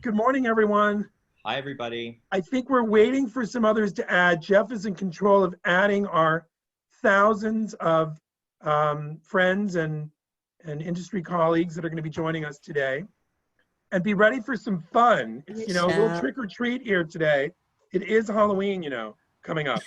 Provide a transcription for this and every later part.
Good morning, everyone. Hi, everybody. I think we're waiting for some others to add. Jeff is in control of adding our thousands of friends and industry colleagues that are going to be joining us today. And be ready for some fun. It's, a little trick or treat here today. It is Halloween, coming up.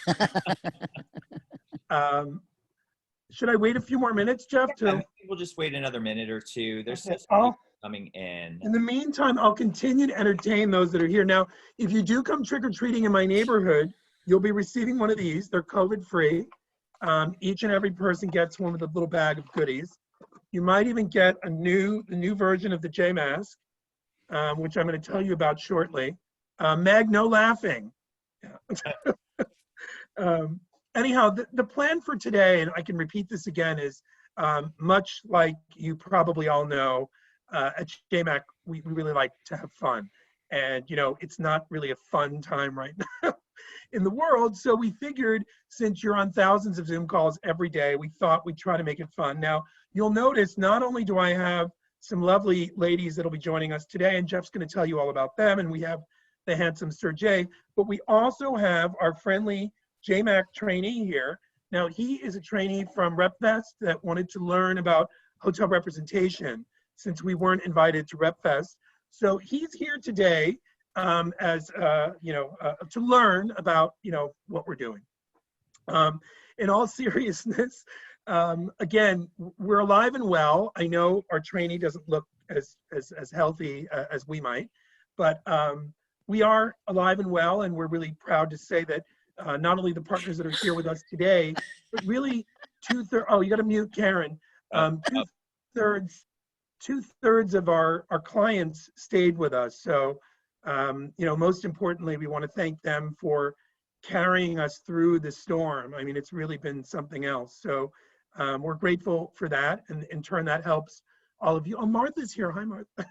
Should I wait a few more minutes, Jeff? I think we'll just wait another minute or two. There's Okay. some people coming in. In the meantime, I'll continue to entertain those that are here. Now, if you do come trick-or-treating in my neighborhood, you'll be receiving one of these. They're COVID-free. Each and every person gets one with a little bag of goodies. You might even get the new version of the J.MAK, which I'm going to tell you about shortly. Meg, no laughing. Yeah. Anyhow, the plan for today, and I can repeat this again, is much like you probably all know, at J.MAK, we really like to have fun. And, it's not really a fun time right now in the world. So we figured, since you're on thousands of Zoom calls every day, we thought we'd try to make it fun. Now, you'll notice not only do I have some lovely ladies that'll be joining us today, and Jeff's going to tell you all about them, and we have the handsome Sir.J, but we also have our friendly J.MAK trainee here. Now, he is a trainee from RepFest that wanted to learn about hotel representation since we weren't invited to RepFest. So he's here today to learn about, what we're doing. In all seriousness, again, we're alive and well. I know our trainee doesn't look as healthy as we might, but we are alive and well, and we're really proud to say that not only the partners that are here with us today, but really oh, you got to mute Karen. Two-thirds of our clients stayed with us. So, most importantly, we want to thank them for carrying us through the storm. I mean, it's really been something else. So we're grateful for that. And in turn, that helps all of you. Oh, Martha's here. Hi, Martha.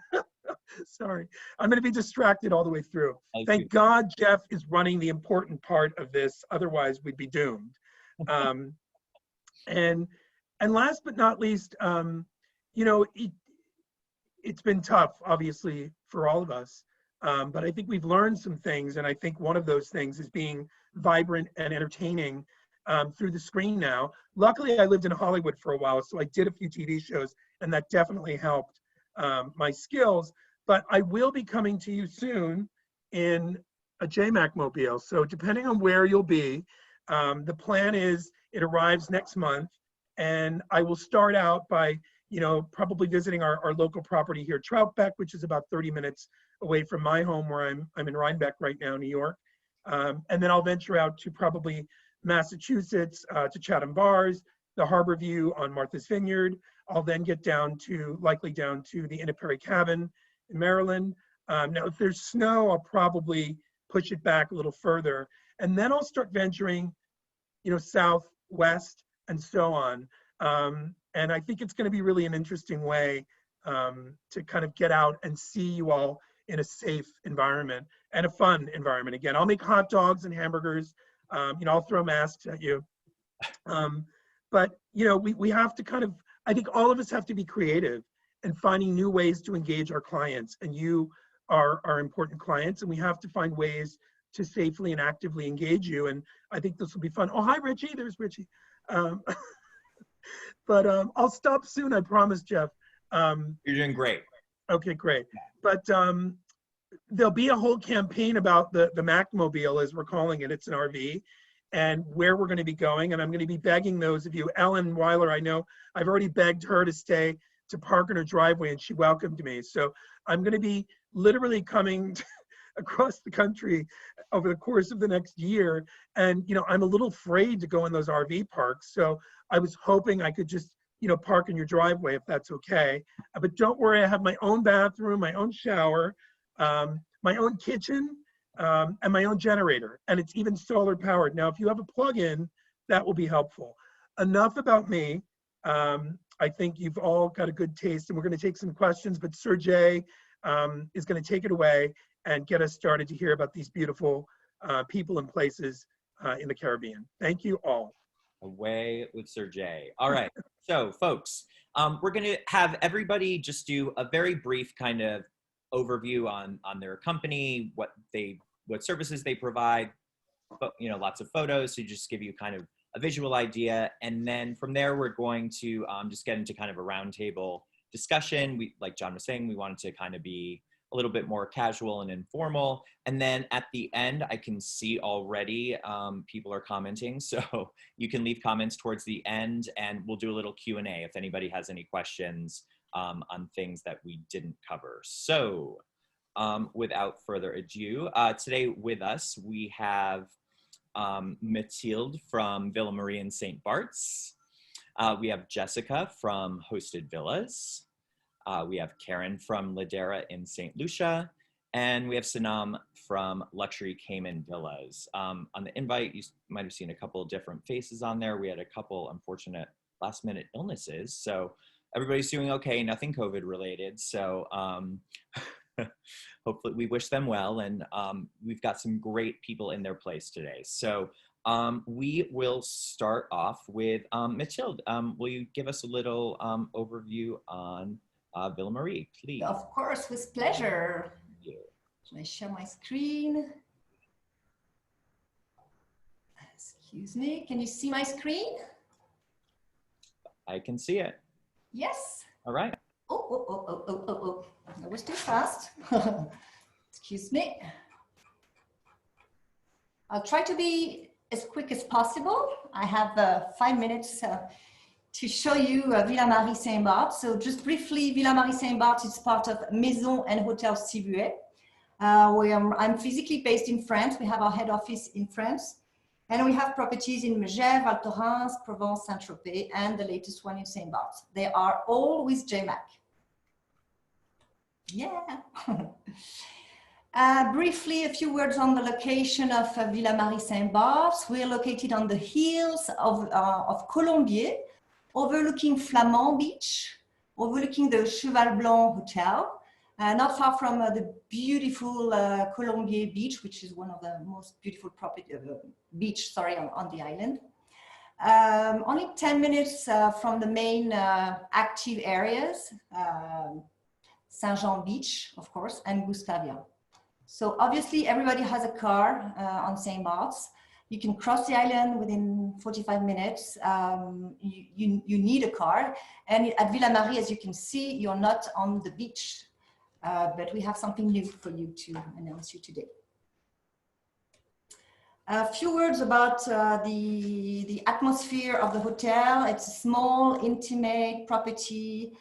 Sorry. I'm going to be distracted all the way through. Thank God Jeff is running the important part of this. Otherwise, we'd be doomed. And last but not least, it's been tough, obviously, for all of us. But I think we've learned some things. And I think one of those things is being vibrant and entertaining through the screen now. Luckily, I lived in Hollywood for a while, so I did a few TV shows, and that definitely helped my skills. But I will be coming to you soon in a J.MAK mobile. So depending on where you'll be, the plan is it arrives next month. And I will start out by probably visiting our local property here, Troutbeck, which is about 30 minutes away from my home, where I'm in Rhinebeck right now, New York. And then I'll venture out to probably Massachusetts, to Chatham Bars, the Harbor View on Martha's Vineyard. I'll then get likely down to the Innisperry Cabin in Maryland. Now, if there's snow, I'll probably push it back a little further. And then I'll start venturing, southwest and so on. And I think it's going to be really an interesting way to kind of get out and see you all in a safe environment and a fun environment. Again, I'll make hot dogs and hamburgers. I'll throw masks at you. But, we have to I think all of us have to be creative and finding new ways to engage our clients. And you are our important clients, and we have to find ways to safely and actively engage you. And I think this will be fun. Oh, hi, Richie. There's Richie. But I'll stop soon, I promise, Jeff. You're doing great. Okay, great. But there'll be a whole campaign about the Mac Mobile, as we're calling it. It's an RV, and where we're going to be going. And I'm going to be begging those of you. Ellen Weiler, I know I've already begged her to park in her driveway, and she welcomed me. So I'm going to be literally coming across the country over the course of the next year. And, I'm a little afraid to go in those RV parks. So I was hoping I could just, park in your driveway, if that's okay. But don't worry, I have my own bathroom, my own shower, my own kitchen, and my own generator. And it's even solar powered. Now, if you have a plug-in, that will be helpful. Enough about me. I think you've all got a good taste, and we're going to take some questions, but Sir.J is going to take it away and get us started to hear about these beautiful people and places in the Caribbean. Thank you all. Away with Sir.J. All right. So, folks, We're going to have everybody just do a very brief kind of overview on their company, what services they provide, but lots of photos to just give you kind of a visual idea. And then from there, we're going to just get into kind of a roundtable discussion. Like John was saying, we wanted to kind of be a little bit more casual and informal. And then at the end, I can see already people are commenting. So you can leave comments towards the end and we'll do a little Q&A if anybody has any questions on things that we didn't cover. So without further ado, today with us, we have Mathilde from Villa Marie in Saint-Barth. We have Jessica from HostedVillas. We have Karen from Ladera in St. Lucia, and we have Sanam from Luxury Cayman Villas. On the invite, you might have seen a couple of different faces on there. We had a couple unfortunate last-minute illnesses, so everybody's doing okay, nothing COVID related. So hopefully we wish them well, and we've got some great people in their place today. So we will start off with Mathilde. Will you give us a little overview on Villa Marie, please? Of course, with pleasure. Should I share my screen? Excuse me, can you see my screen? I can see it. Yes. All right. Oh. That was too fast. Excuse me. I'll try to be as quick as possible. I have 5 minutes to show you Villa Marie Saint-Barth. So just briefly, Villa Marie Saint-Barth is part of Maison and Hotel Sibuet. I'm physically based in France. We have our head office in France. And we have properties in Megève, Val Thorens, Provence, Saint-Tropez, and the latest one in Saint-Barth. They are all with JMAK. Yeah. Briefly, a few words on the location of Villa Marie Saint-Barth. We are located on the hills of Colombier, overlooking Flamand Beach, overlooking the Cheval Blanc Hotel, not far from the beautiful Colombier Beach, which is one of the most beautiful beach on the island. Only 10 minutes from the main active areas, Saint-Jean Beach, of course, and Gustavia. So obviously everybody has a car on Saint-Barth. You can cross the island within 45 minutes. You need a car. And at Villa Marie, as you can see, you're not on the beach, but we have something new for you to announce you today. A few words about the atmosphere of the hotel. It's a small, intimate property.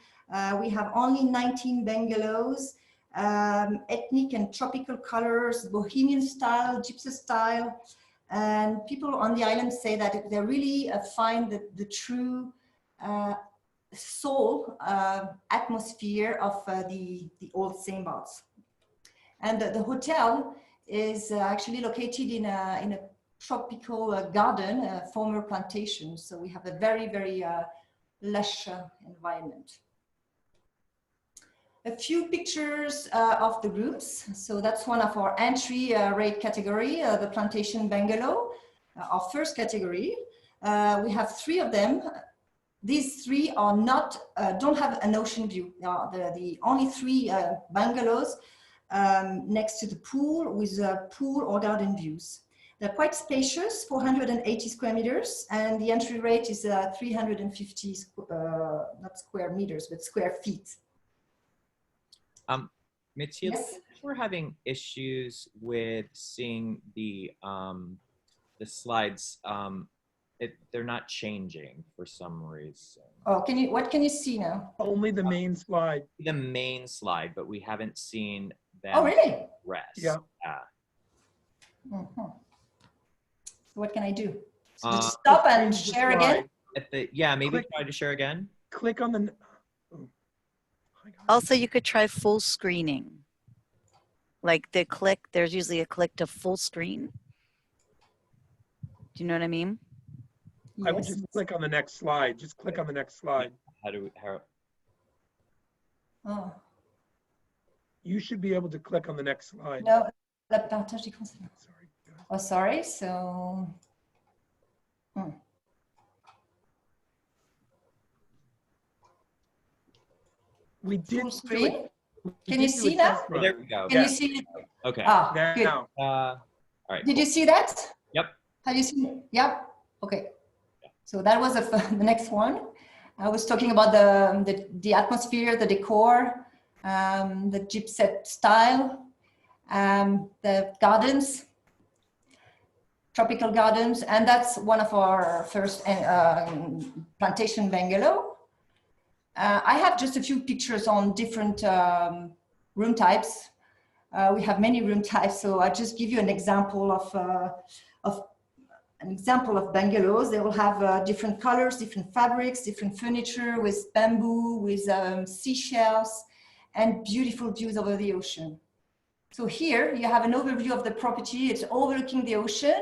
We have only 19 bungalows, ethnic and tropical colors, bohemian style, gypsy style. And people on the island say that they really find the true soul atmosphere of the old Saint-Barth. And the hotel is actually located in a tropical garden, a former plantation. So we have a very, very lush environment. A few pictures of the rooms. So that's one of our entry rate category, the Plantation Bengalo, our first category. We have 3 of them. These 3 are not, don't have an ocean view. The only 3 bungalows next to the pool with pool or garden views. They're quite spacious, 480 square meters, and the entry rate is 350, not square meters, but square feet. Mathilde, Yes? we're having issues with seeing the slides. They're not changing for some reason. Oh, what can you see now? Only the main slide. The main slide, but we haven't seen them. Oh, really? Rest. Yeah. So what can I do? So just stop and Change the share slide. again? Yeah, maybe try to share again. Click on the. Oh. Also, you could try full screening. Like there's usually a click to full screen. Do you know what I mean? I would just click on the next slide. Just click on the next slide. Oh. You should be able to click on the next slide. No, la partage d'écran. Sorry, guys. Oh, sorry. So. We did full do screen. it. We Can you did do a see now? test Oh, there run. we go. Can Yeah. you see it? Okay. Ah, good. Now, All right. Did cool. you see that? Yep. Have you seen it? Yep. Okay. So that was the next one. I was talking about the atmosphere, the decor, the gypsy style, the gardens, tropical gardens, and that's one of our first Plantation Bengalo. I have just a few pictures on different room types. We have many room types, so I just give you an example of bungalows. They will have different colors, different fabrics, different furniture with bamboo, with seashells, and beautiful views over the ocean. So here you have an overview of the property. It's overlooking the ocean.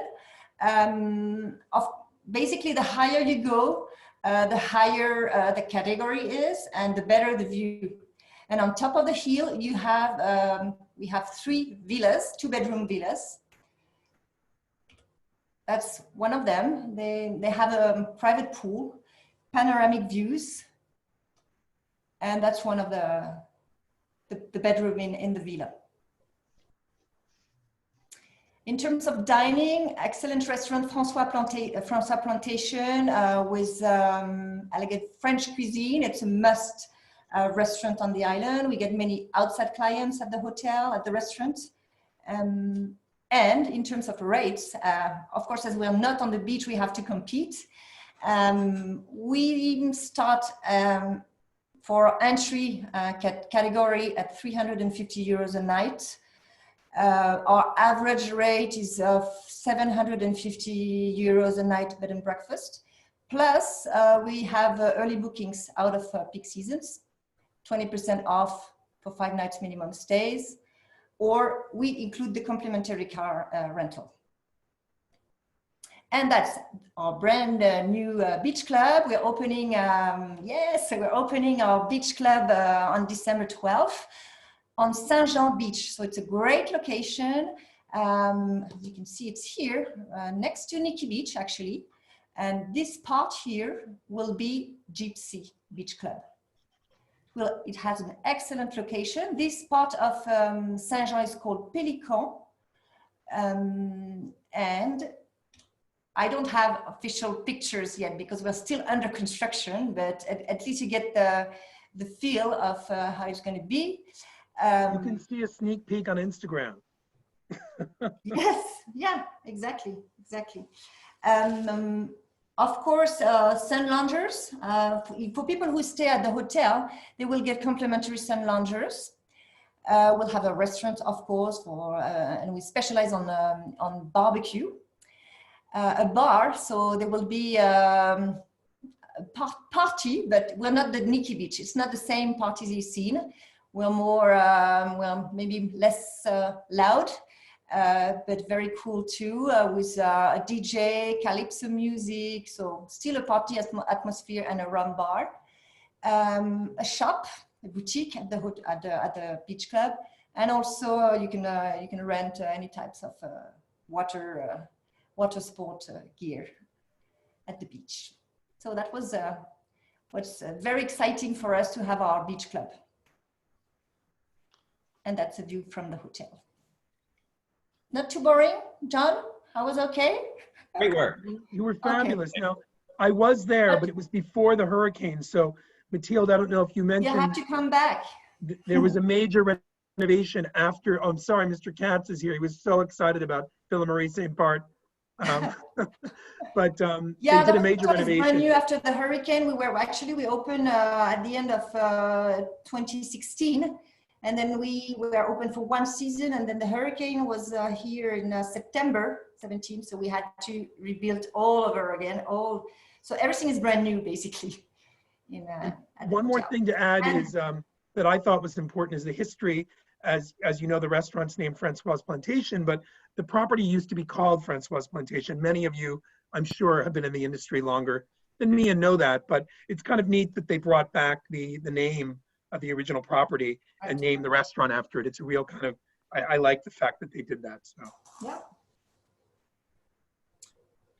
Basically, the higher you go, the higher the category is, and the better the view. And on top of the hill, you have we have 3 villas, 2-bedroom villas. That's one of them. They have a private pool, panoramic views, and that's one of the bedroom in the villa. In terms of dining, excellent restaurant, François Plantation, with elegant French cuisine. It's a must restaurant on the island. We get many outside clients at the hotel, at the restaurant. And in terms of rates, of course, as we're not on the beach, we have to compete. We start for entry category at 350 euros a night. Our average rate is 750 euros a night bed and breakfast. Plus, we have early bookings out of peak seasons, 20% off for 5 nights minimum stays, or we include the complimentary car rental. And that's our brand new beach club. We're opening, we're opening our beach club on December 12th. On Saint-Jean beach. So it's a great location. You can see it's here next to Nikki Beach actually. And this part here will be Gypsy Beach Club. Well, it has an excellent location. This part of Saint-Jean is called Pélican. And I don't have official pictures yet because we're still under construction, but at least you get the feel of how it's going to be. You can see a sneak peek on Instagram. Yes, yeah, exactly. Of course, sun loungers. For people who stay at the hotel, they will get complimentary sun loungers. We'll have a restaurant, of course, and we specialize on barbecue. A bar, so there will be a party, but we're not the Nikki Beach. It's not the same parties you've seen. We're more, well, maybe less loud, but very cool too, with a DJ, calypso music, so still a party atmosphere and a rum bar. A shop, a boutique at the beach club, and also you can rent any types of water sport gear at the beach. So that was what's very exciting for us to have our beach club. And that's a view from the hotel. Not too boring, John? I was okay? Great work. You were fabulous. Okay. Now, I was there, but it was before the hurricane. So, Mathilde, I don't know if you mentioned. You have to come back. There was a major renovation after. Oh, I'm sorry, Mr. Katz is here. He was so excited about Villa Marie Saint-Barth. But yeah, they did a major renovation. Brand new after the hurricane. We opened at the end of 2016. And then we were open for 1 season, and then the hurricane was here in September 17. So we had to rebuild all over again. So everything is brand new, basically. One more thing to add is that I thought was important is the history. As you know, the restaurant's named Francois Plantation, but the property used to be called Francois Plantation. Many of you, I'm sure, have been in the industry longer than me and know that, but it's kind of neat that they brought back the name of the original property and named the restaurant after it. It's a real kind of, I like the fact that they did that. So. Yeah.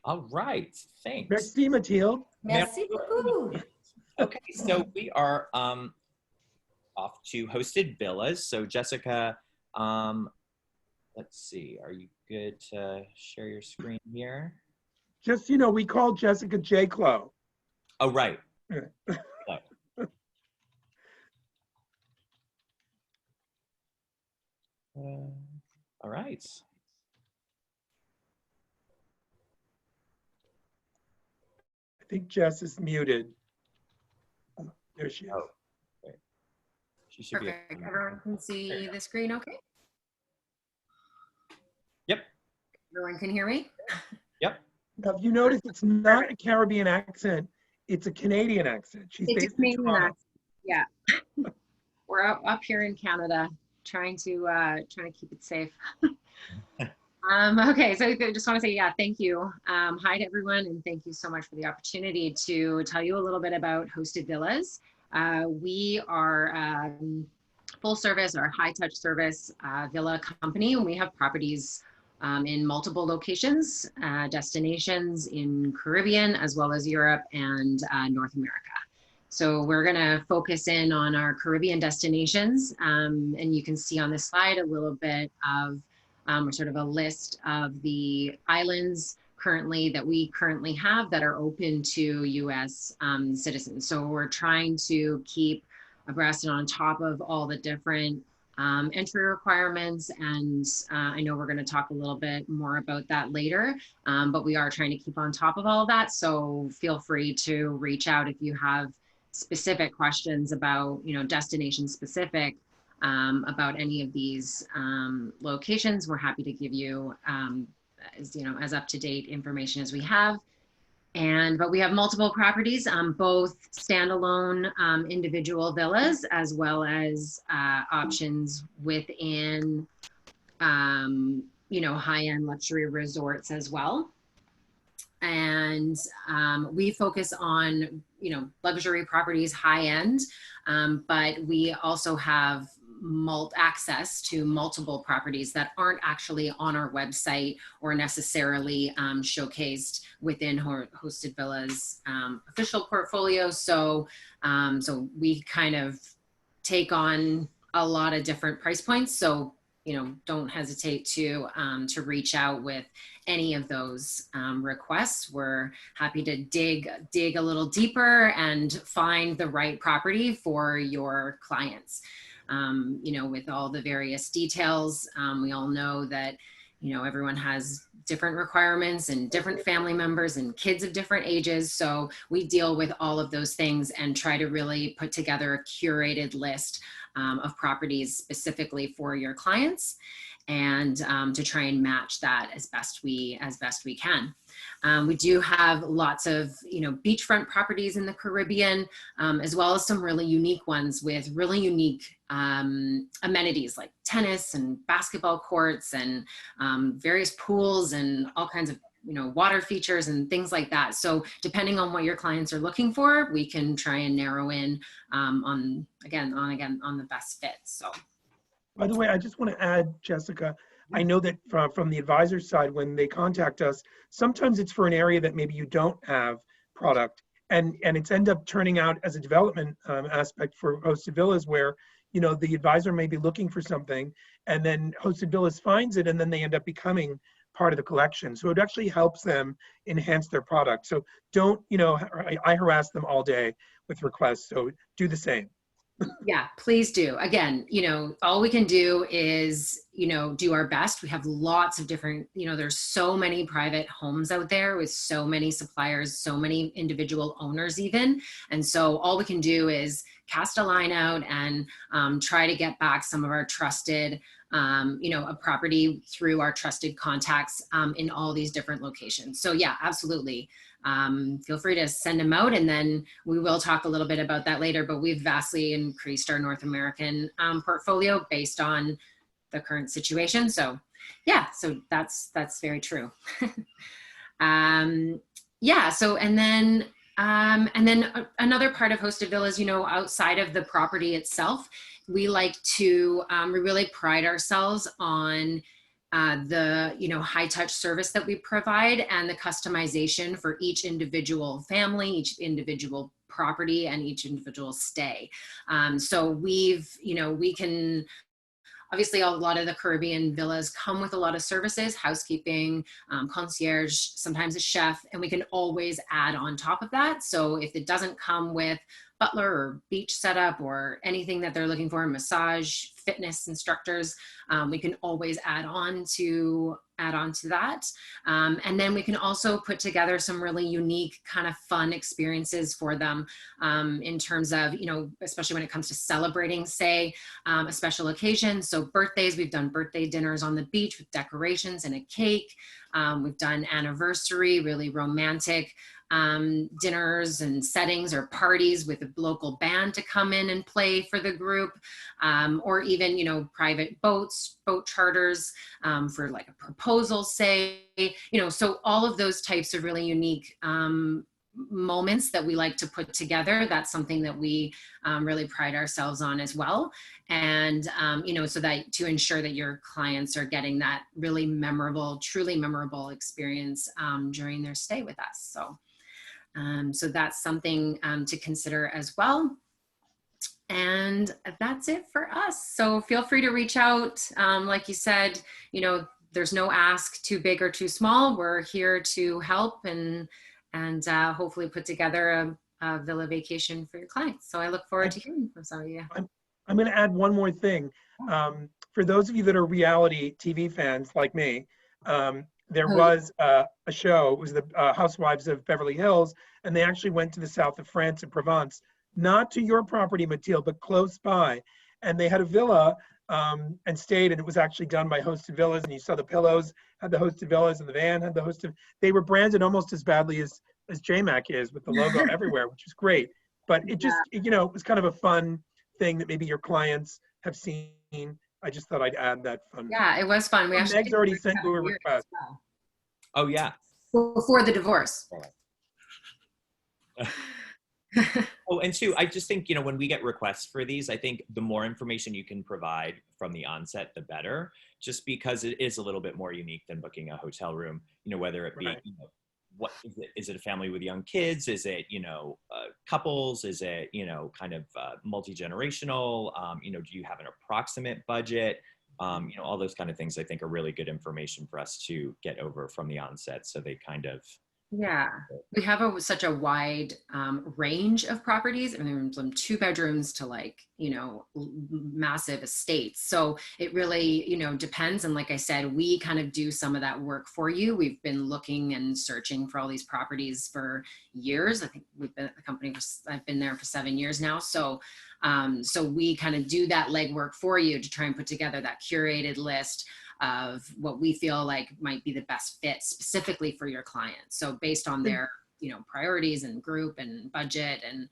All right, thanks. Merci, Mathilde. Merci beaucoup. Okay, so we are off to Hosted Villas. So Jessica, let's see, are you good to share your screen here? Just, you know, we call Jessica J. Clo. Oh, right. Yeah. Okay. All right. I think Jess is muted. Oh, there she is. Oh, okay. She should Perfect. be. Everyone can see the screen okay? Yep. Everyone can hear me? Yep. Now, if you notice, it's not a Caribbean accent, it's a Canadian accent. She's It's a based in Canadian Toronto. accent. Yeah. We're up here in Canada trying to keep it safe. Okay, so I just want to say, yeah, thank you. Hi to everyone, and thank you so much for the opportunity to tell you a little bit about Hosted Villas. We are full service or high touch service villa company, and we have properties in multiple locations, destinations in Caribbean, as well as Europe and North America. So we're gonna focus in on our Caribbean destinations, and you can see on this slide a little bit of sort of a list of the islands that we currently have that are open to US citizens. So we're trying to keep abreast and on top of all the different entry requirements, and I know we're going to talk a little bit more about that later, but we are trying to keep on top of all of that. So feel free to reach out if you have specific questions about, you know, destination specific about any of these locations. We're happy to give you as up to date information as we have. But we have multiple properties, both standalone individual villas, as well as options within, high-end luxury resorts as well. And we focus on, luxury properties, high-end, but we also have access to multiple properties that aren't actually on our website or necessarily showcased within Hosted Villas official portfolio. So we kind of take on a lot of different price points. So, don't hesitate to reach out with any of those requests. We're happy to dig a little deeper and find the right property for your clients. With all the various details, we all know that, everyone has different requirements and different family members and kids of different ages. So we deal with all of those things and try to really put together a curated list of properties specifically for your clients, and to try and match that as best we can. We do have lots of beachfront properties in the Caribbean, as well as some really unique ones with really unique amenities like tennis and basketball courts and various pools and all kinds of water features and things like that. So depending on what your clients are looking for, we can try and narrow in on the best fit. So. By the way, I just want to add, Jessica, I know that from the advisor side, when they contact us, sometimes it's for an area that maybe you don't have product, and it's end up turning out as a development aspect for Hosted Villas, where the advisor may be looking for something, and then Hosted Villas finds it, and then they end up becoming part of the collection. So it actually helps them enhance their product. So don't, I harass them all day with requests, so do the same. Yeah, please do. Again, all we can do is, do our best. We have lots of different, there's so many private homes out there with so many suppliers, so many individual owners even. And so all we can do is cast a line out and try to get back some of our trusted, a property through our trusted contacts in all these different locations. So yeah, absolutely. Feel free to send them out, and then we will talk a little bit about that later, but we've vastly increased our North American portfolio based on the current situation. So yeah, so that's very true. Yeah, so and then another part of Hosted Villas, outside of the property itself, we like to, we really pride ourselves on the high touch service that we provide and the customization for each individual family, each individual property and each individual stay. So we can, obviously a lot of the Caribbean villas come with a lot of services, housekeeping, concierge, sometimes a chef, and we can always add on top of that. So if it doesn't come with butler or beach setup or anything that they're looking for, massage, fitness instructors, we can always add on to that. And then we can also put together some really unique kind of fun experiences for them in terms of, especially when it comes to celebrating, say, a special occasion. So birthdays, we've done birthday dinners on the beach with decorations and a cake. We've done anniversary, really romantic dinners and settings or parties with a local band to come in and play for the group, or even, private boat charters for like a proposal, say, so all of those types of really unique moments that we like to put together. That's something that we really pride ourselves on as well. And, so that to ensure that your clients are getting that really memorable, truly memorable experience during their stay with us. So that's something to consider as well. And that's it for us. So feel free to reach out. Like you said, there's no ask too big or too small. We're here to help and hopefully put together a villa vacation for your clients. So I look forward to hearing from some of you. I'm going to add one more thing. For those of you that are reality TV fans like me, there was a show. It was the Housewives of Beverly Hills, and they actually went to the south of France in Provence, not to your property, Mathilde, but close by. And they had a villa and stayed, and it was actually done by HostedVillas, and you saw the pillows had the HostedVillas, and the van had the Hosted. They were branded almost as badly as J.MAK is, with the logo everywhere, which is great. But it just, it was kind of a fun thing that maybe your clients have seen. I just thought I'd add that fun. Yeah, it was fun. We actually Meg's already sent you a request. Well. Oh yeah. Before the divorce. Oh, and two, I just think, when we get requests for these, I think the more information you can provide from the onset, the better, just because it is a little bit more unique than booking a hotel room, whether it be, Right. What is it? Is it a family with young kids? Is it, couples? Is it, kind of multi-generational? Do you have an approximate budget? All those kind of things I think are really good information for us to get over from the onset. So they kind of, yeah, we have such a wide range of properties. I mean, from 2 bedrooms to massive estates. So it really, depends. And like I said, we kind of do some of that work for you. We've been looking and searching for all these properties for years. I think we've been at the company, I've been there for 7 years now. So we kind of do that legwork for you to try and put together that curated list of what we feel like might be the best fit specifically for your client. So based on their, priorities and group and budget and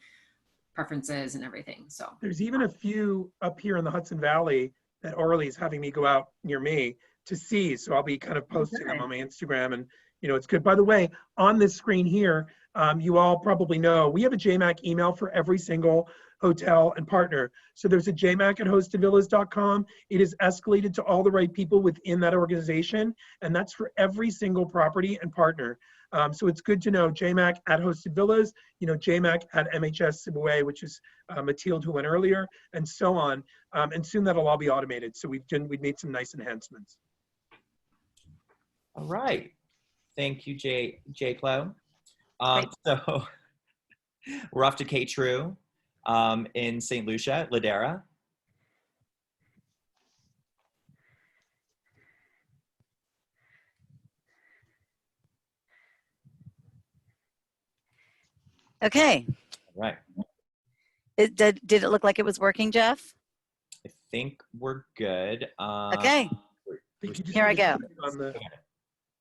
preferences and everything. So There's even a few up here in the Hudson Valley that Orly's having me go out near me to see. So I'll be kind of posting them on my Instagram, and it's good. By the way, on this screen here, you all probably know we have a J.MAK email for every single hotel and partner. So there's a JMAK at HostedVillas.com. It is escalated to all the right people within that organization, and that's for every single property and partner. So it's good to know JMAK at HostedVillas, JMAK at MHS Siboué, which is Mathilde who went earlier, and so on. And soon that'll all be automated. So we've made some nice enhancements. all right. Thank you, J. Clo. So we're off to K True. In St. Lucia, Ladera. Okay. All right. Did it look like it was working, Jeff? I think we're good. Okay. Here I go. On the,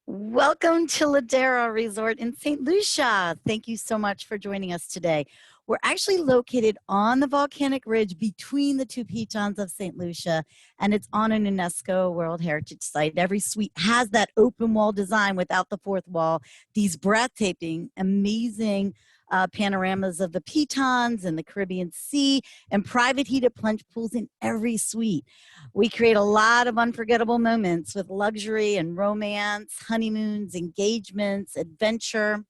Welcome to Ladera Resort in St. Lucia. Thank you so much for joining us today. We're actually located on the volcanic ridge between the 2 pitons of St. Lucia, and it's on an UNESCO World Heritage Site. Every suite has that open wall design without the 4th wall, these breathtaking, amazing panoramas of the pitons and the Caribbean Sea, and private heated plunge pools in every suite. We create a lot of unforgettable moments with luxury and romance, honeymoons, engagements, adventure.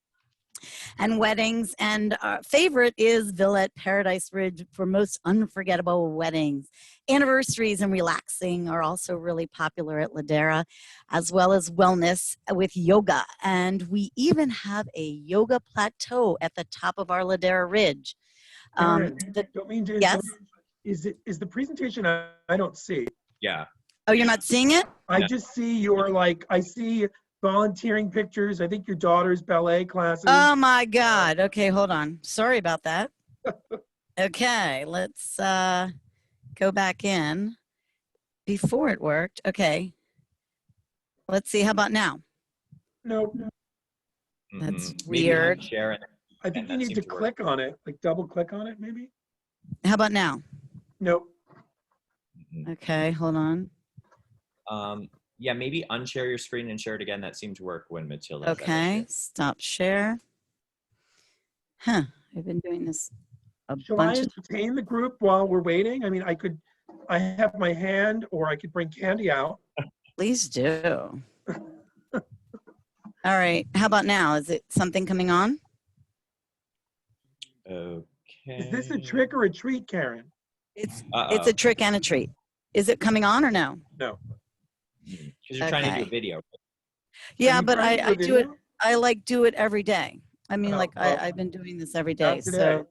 and weddings. And our favorite is Villa at Paradise Ridge for most unforgettable weddings. Anniversaries and relaxing are also really popular at Ladera, as well as wellness with yoga. And we even have a yoga plateau at the top of our Ladera Ridge. Karen, don't mean to Yes? interrupt. Is the presentation I don't see? Yeah. Oh, you're not seeing it? I Yeah. just see your I see volunteering pictures. I think your daughter's ballet classes. Oh my God. Okay, hold on. Sorry about that. Okay, let's go back in. Before it worked. Okay. Let's see. How about now? No, That's Maybe weird. share it. I think And you that need to seemed to work. click on it, like double click on it, maybe. How about now? Nope. Okay, hold on. Yeah, maybe unshare your screen and share it again. That seemed to work when Matilda. tried to Okay, share. stop share. Huh, I've been doing this a Shall I bunch of entertain the group while we're waiting? I mean, I have my hand, or I could bring candy out. Please do. All right, how about now? Is it something coming on? Okay. Is this a trick or a treat, Karen? It's Uh-oh. a trick and a treat. Is it coming on or no? No. Because you're trying to do Okay. a video. Yeah, Are you but trying to I do it. video? I like do it every day. I mean, Oh, like well, I've been doing this every day. not today. So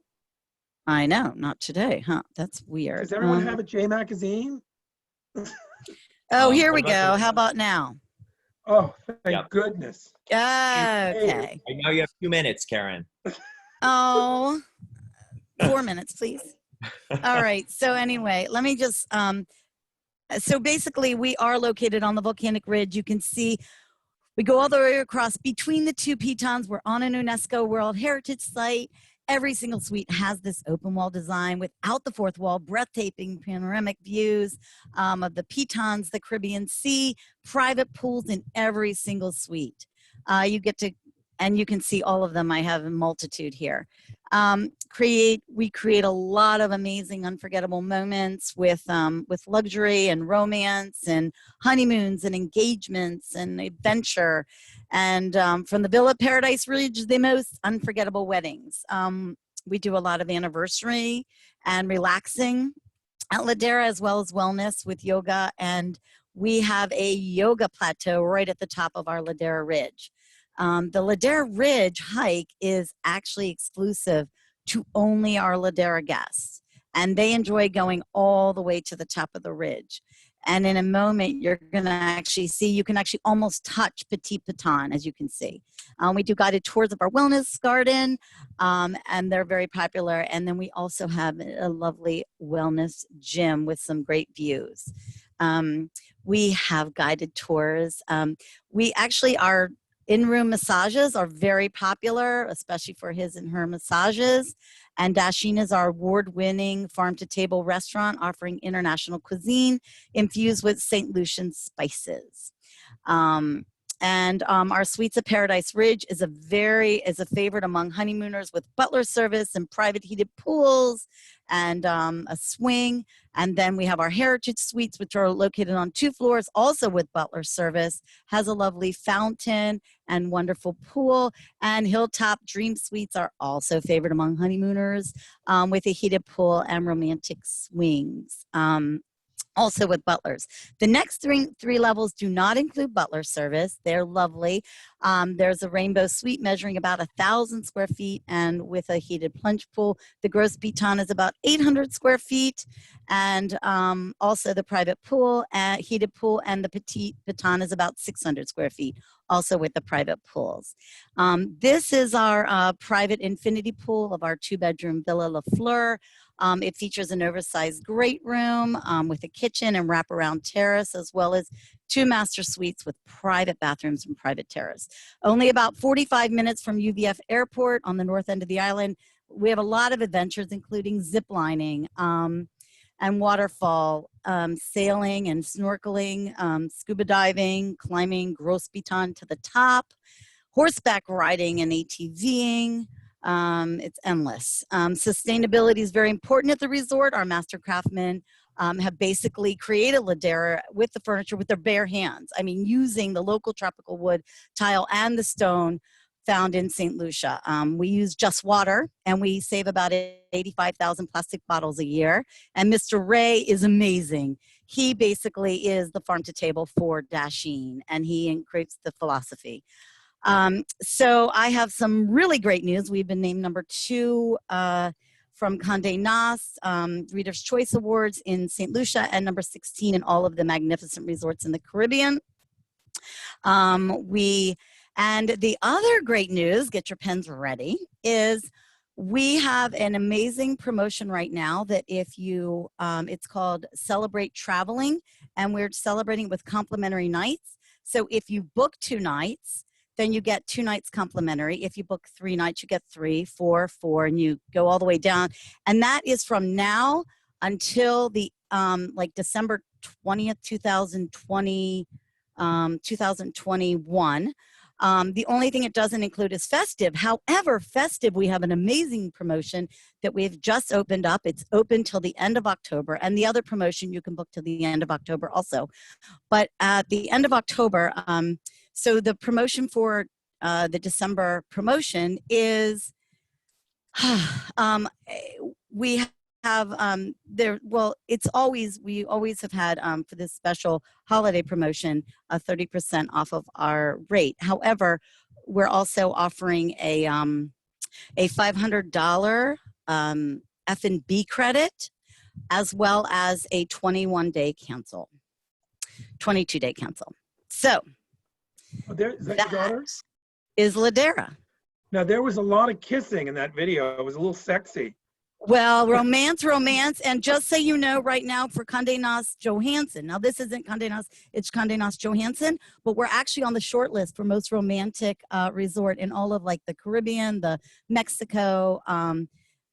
I know, not today, huh? That's weird. Does everyone have a J magazine? Oh, here What we about go. the- How about now? Oh, thank Yep. goodness. Okay. Right now you have 2 minutes, Karen. Oh, 4 minutes, please. All right. So anyway, let me just, so basically we are located on the volcanic ridge. You can see we go all the way across between the two pitons. We're on an UNESCO World Heritage Site. Every single suite has this open wall design without the fourth wall, breathtaking panoramic views of the pitons, the Caribbean Sea, private pools in every single suite. You get to, and you can see all of them. I have a multitude here. We create a lot of amazing, unforgettable moments with luxury and romance and honeymoons and engagements and adventure. And from the Villa Paradise Ridge, the most unforgettable weddings. We do a lot of anniversary and relaxing at Ladera, as well as wellness with yoga. And we have a yoga plateau right at the top of our Ladera Ridge. The Ladera Ridge hike is actually exclusive to only our Ladera guests, and they enjoy going all the way to the top of the ridge. And in a moment, you're going to actually see, you can actually almost touch Petit Piton, as you can see. We do guided tours of our wellness garden, and they're very popular. And then we also have a lovely wellness gym with some great views. We have guided tours. We actually are in-room massages are very popular, especially for his and her massages. And Dashin is our award-winning farm-to-table restaurant offering international cuisine infused with St. Lucian spices. Our Suites of Paradise Ridge is a favorite among honeymooners with butler service and private heated pools and a swing. And then we have our Heritage Suites, which are located on 2 floors, also with butler service, has a lovely fountain and wonderful pool. And Hilltop Dream Suites are also favored among honeymooners with a heated pool and romantic swings. Also with butlers. The next three levels do not include butler service. They're lovely. There's a rainbow suite measuring about 1,000 square feet and with a heated plunge pool. The gross piton is about 800 square feet. And also the private pool, heated pool, and the Petit Piton is about 600 square feet, also with the private pools. This is our private infinity pool of our 2-bedroom Villa La Fleur. It features an oversized great room with a kitchen and wraparound terrace, as well as 2 master suites with private bathrooms and private terrace. Only about 45 minutes from UVF Airport on the north end of the island. We have a lot of adventures, including zip lining and waterfall, sailing and snorkeling, scuba diving, climbing Gros Piton to the top, horseback riding and ATVing. It's endless. Sustainability is very important at the resort. Our master craftsmen have basically created Ladera with the furniture with their bare hands. I mean, using the local tropical wood, tile, and the stone found in St. Lucia. We use just water, and we save about 85,000 plastic bottles a year. And Mr. Ray is amazing. He basically is the farm to table for Dasheen, and he creates the philosophy. So I have some really great news. We've been named #2 from Condé Nast Reader's Choice Awards in St. Lucia, and #16 in all of the magnificent resorts in the Caribbean. And the other great news, get your pens ready, is we have an amazing promotion right now that if you, it's called Celebrate Traveling, and we're celebrating with complimentary nights. So if you book 2 nights, then you get 2 nights complimentary. If you book 3 nights, you get 3, 4, 4, and you go all the way down. And that is from now until the like December 20th, 2020, 2021. The only thing it doesn't include is Festive. However, Festive, we have an amazing promotion that we've just opened up. It's open till the end of October, and the other promotion you can book till the end of October also. But at the end of October, so the promotion for the December promotion is we have there. Well, it's always, we always have had for this special holiday promotion 30% off of our rate. However, we're also offering a $500 F&B credit, as well as a 22-day cancel. So Oh, is that your daughter? is Ladera. Now, there was a lot of kissing in that video. It was a little sexy. Well, romance, and just so you know, right now for Condé Nast Johansson. Now, this isn't Condé Nast; it's Condé Nast Johansson. But we're actually on the short list for most romantic resort in all of like the Caribbean, the Mexico,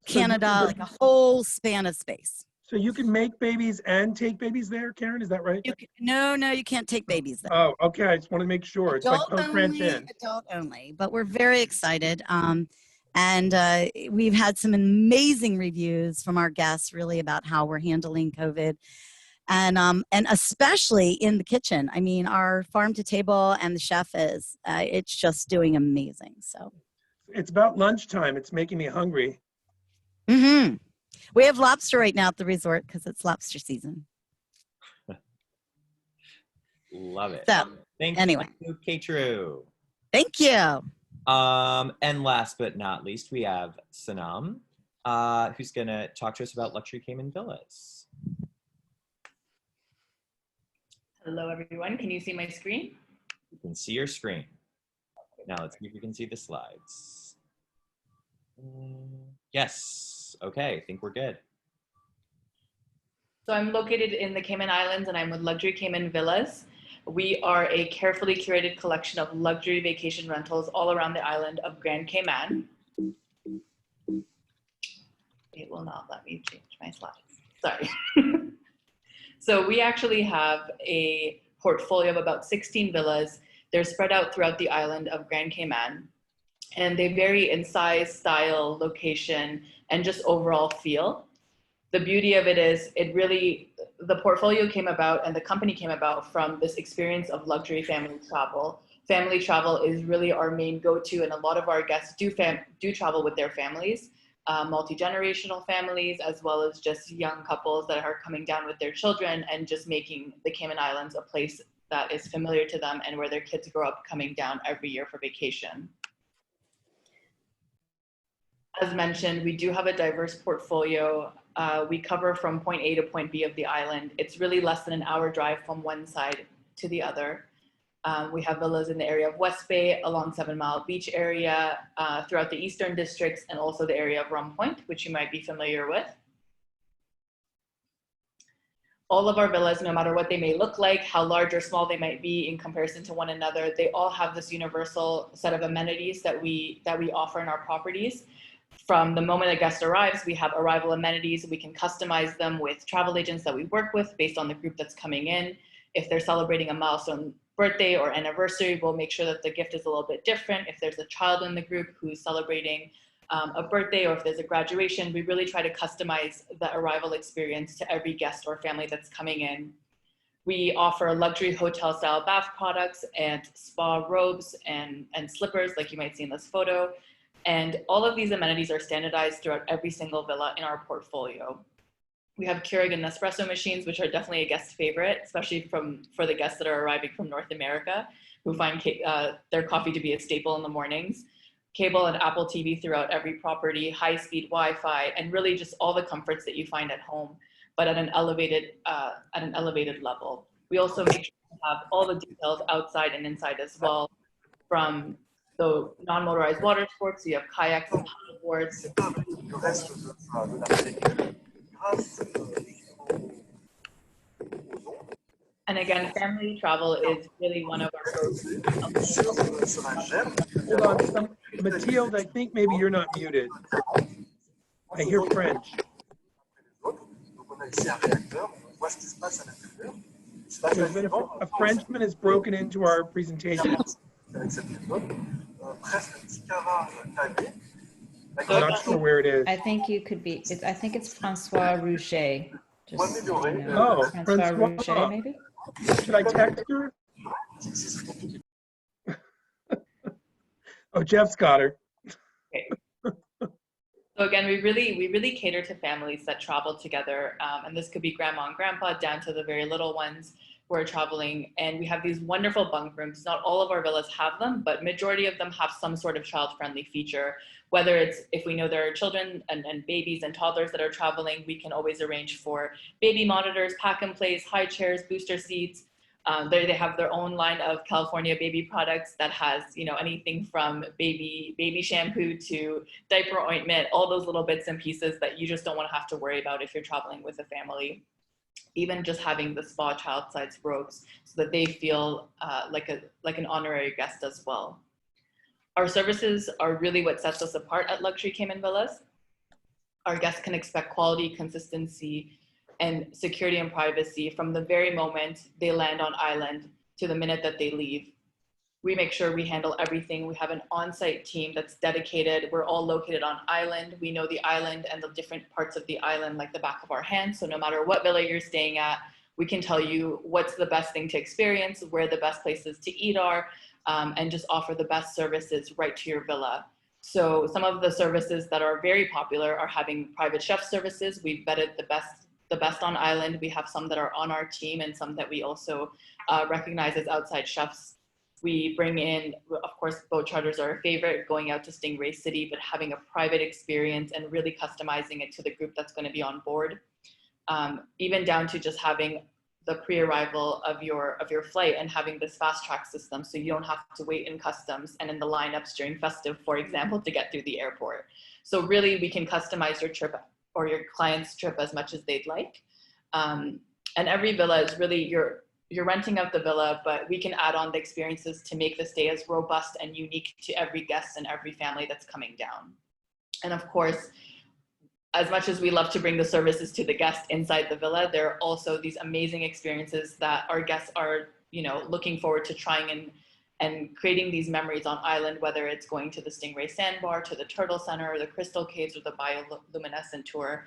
Canada, like a whole span of space. So you can make babies and take babies there, Karen? Is that right? No, you can't take babies there. Oh, okay. I just want to make sure. It's like Post Ranch Inn. Adult only. But we're very excited. And we've had some amazing reviews from our guests really about how we're handling COVID. And especially in the kitchen. I mean, our farm to table and the chef is, it's just doing amazing. So it's about lunchtime. It's making me hungry. Mm-hmm. We have lobster right now at the resort because it's lobster season. Love it. So Thank anyway. you, K-True. Thank you. And last but not least, we have Sanam, who's going to talk to us about luxury Cayman villas. Hello, everyone. Can you see my screen? You can see your screen. Now let's see if you can see the slides. Yes. Okay. I think we're good. So I'm located in the Cayman Islands, and I'm with Luxury Cayman Villas. We are a carefully curated collection of luxury vacation rentals all around the island of Grand Cayman. It will not let me change my slides. Sorry. So we actually have a portfolio of about 16 villas. They're spread out throughout the island of Grand Cayman, and they vary in size, style, location, and just overall feel. The beauty of it is the portfolio came about and the company came about from this experience of luxury family travel. Family travel is really our main go-to, and a lot of our guests do travel with their families, multi-generational families, as well as just young couples that are coming down with their children and just making the Cayman Islands a place that is familiar to them and where their kids grow up coming down every year for vacation. As mentioned, we do have a diverse portfolio. We cover from point A to point B of the island. It's really less than an hour drive from one side to the other. We have villas in the area of West Bay, along 7 Mile Beach area, throughout the eastern districts, and also the area of Rum Point, which you might be familiar with. All of our villas, no matter what they may look like, how large or small they might be in comparison to one another, they all have this universal set of amenities that we offer in our properties. From the moment a guest arrives, we have arrival amenities. We can customize them with travel agents that we work with based on the group that's coming in. If they're celebrating a milestone birthday or anniversary, we'll make sure that the gift is a little bit different. If there's a child in the group who's celebrating a birthday, or if there's a graduation, we really try to customize the arrival experience to every guest or family that's coming in. We offer luxury hotel style bath products and spa robes and slippers like you might see in this photo. And all of these amenities are standardized throughout every single villa in our portfolio. We have Keurig and Nespresso machines, which are definitely a guest favorite, especially for the guests that are arriving from North America, who find their coffee to be a staple in the mornings. Cable and Apple TV throughout every property, high-speed Wi-Fi, and really just all the comforts that you find at home, but at an elevated level. We also make sure to have all the details outside and inside as well, from the non-motorized water sports. So you have kayaks and paddleboards. And again, family travel is really one of our go-tos. Hold on, Mathilde, I think maybe you're not muted. I hear French. There's been a Frenchman has broken into our presentation. I'm not sure where it is. I think you could be, I think it's Francois Rouget. Just, so you know. Oh, Francois Francois. Rouget, maybe? Should I text her? Oh, Jeff's got her. Okay. So again, we really cater to families that travel together, and this could be grandma and grandpa down to the very little ones who are traveling. And we have these wonderful bunk rooms. Not all of our villas have them, but majority of them have some sort of child-friendly feature. Whether it's if we know there are children and babies and toddlers that are traveling, we can always arrange for baby monitors, pack and plays, high chairs, booster seats. They have their own line of California baby products that has, you know, anything from baby shampoo to diaper ointment, all those little bits and pieces that you just don't want to have to worry about if you're traveling with a family. Even just having the spa child size robes so that they feel like an honorary guest as well. Our services are really what sets us apart at Luxury Cayman Villas. Our guests can expect quality, consistency, and security and privacy from the very moment they land on island to the minute that they leave. We make sure we handle everything. We have an on-site team that's dedicated. We're all located on island. We know the island and the different parts of the island like the back of our hand. So no matter what villa you're staying at, we can tell you what's the best thing to experience, where the best places to eat are, and just offer the best services right to your villa. So some of the services that are very popular are having private chef services. We've vetted the best on island. We have some that are on our team and some that we also recognize as outside chefs. We bring in, of course, boat charters are a favorite, going out to Stingray City, but having a private experience and really customizing it to the group that's going to be on board. Even down to just having the pre-arrival of your flight and having this fast track system so you don't have to wait in customs and in the lineups during festive, for example, to get through the airport. So really we can customize your trip or your client's trip as much as they'd like. And every villa is really, you're renting out the villa, but we can add on the experiences to make the stay as robust and unique to every guest and every family that's coming down. And of course, as much as we love to bring the services to the guest inside the villa, there are also these amazing experiences that our guests are, you know, looking forward to trying and creating these memories on island, whether it's going to the Stingray Sandbar, to the Turtle Center, or the Crystal Caves, or the bioluminescent tour.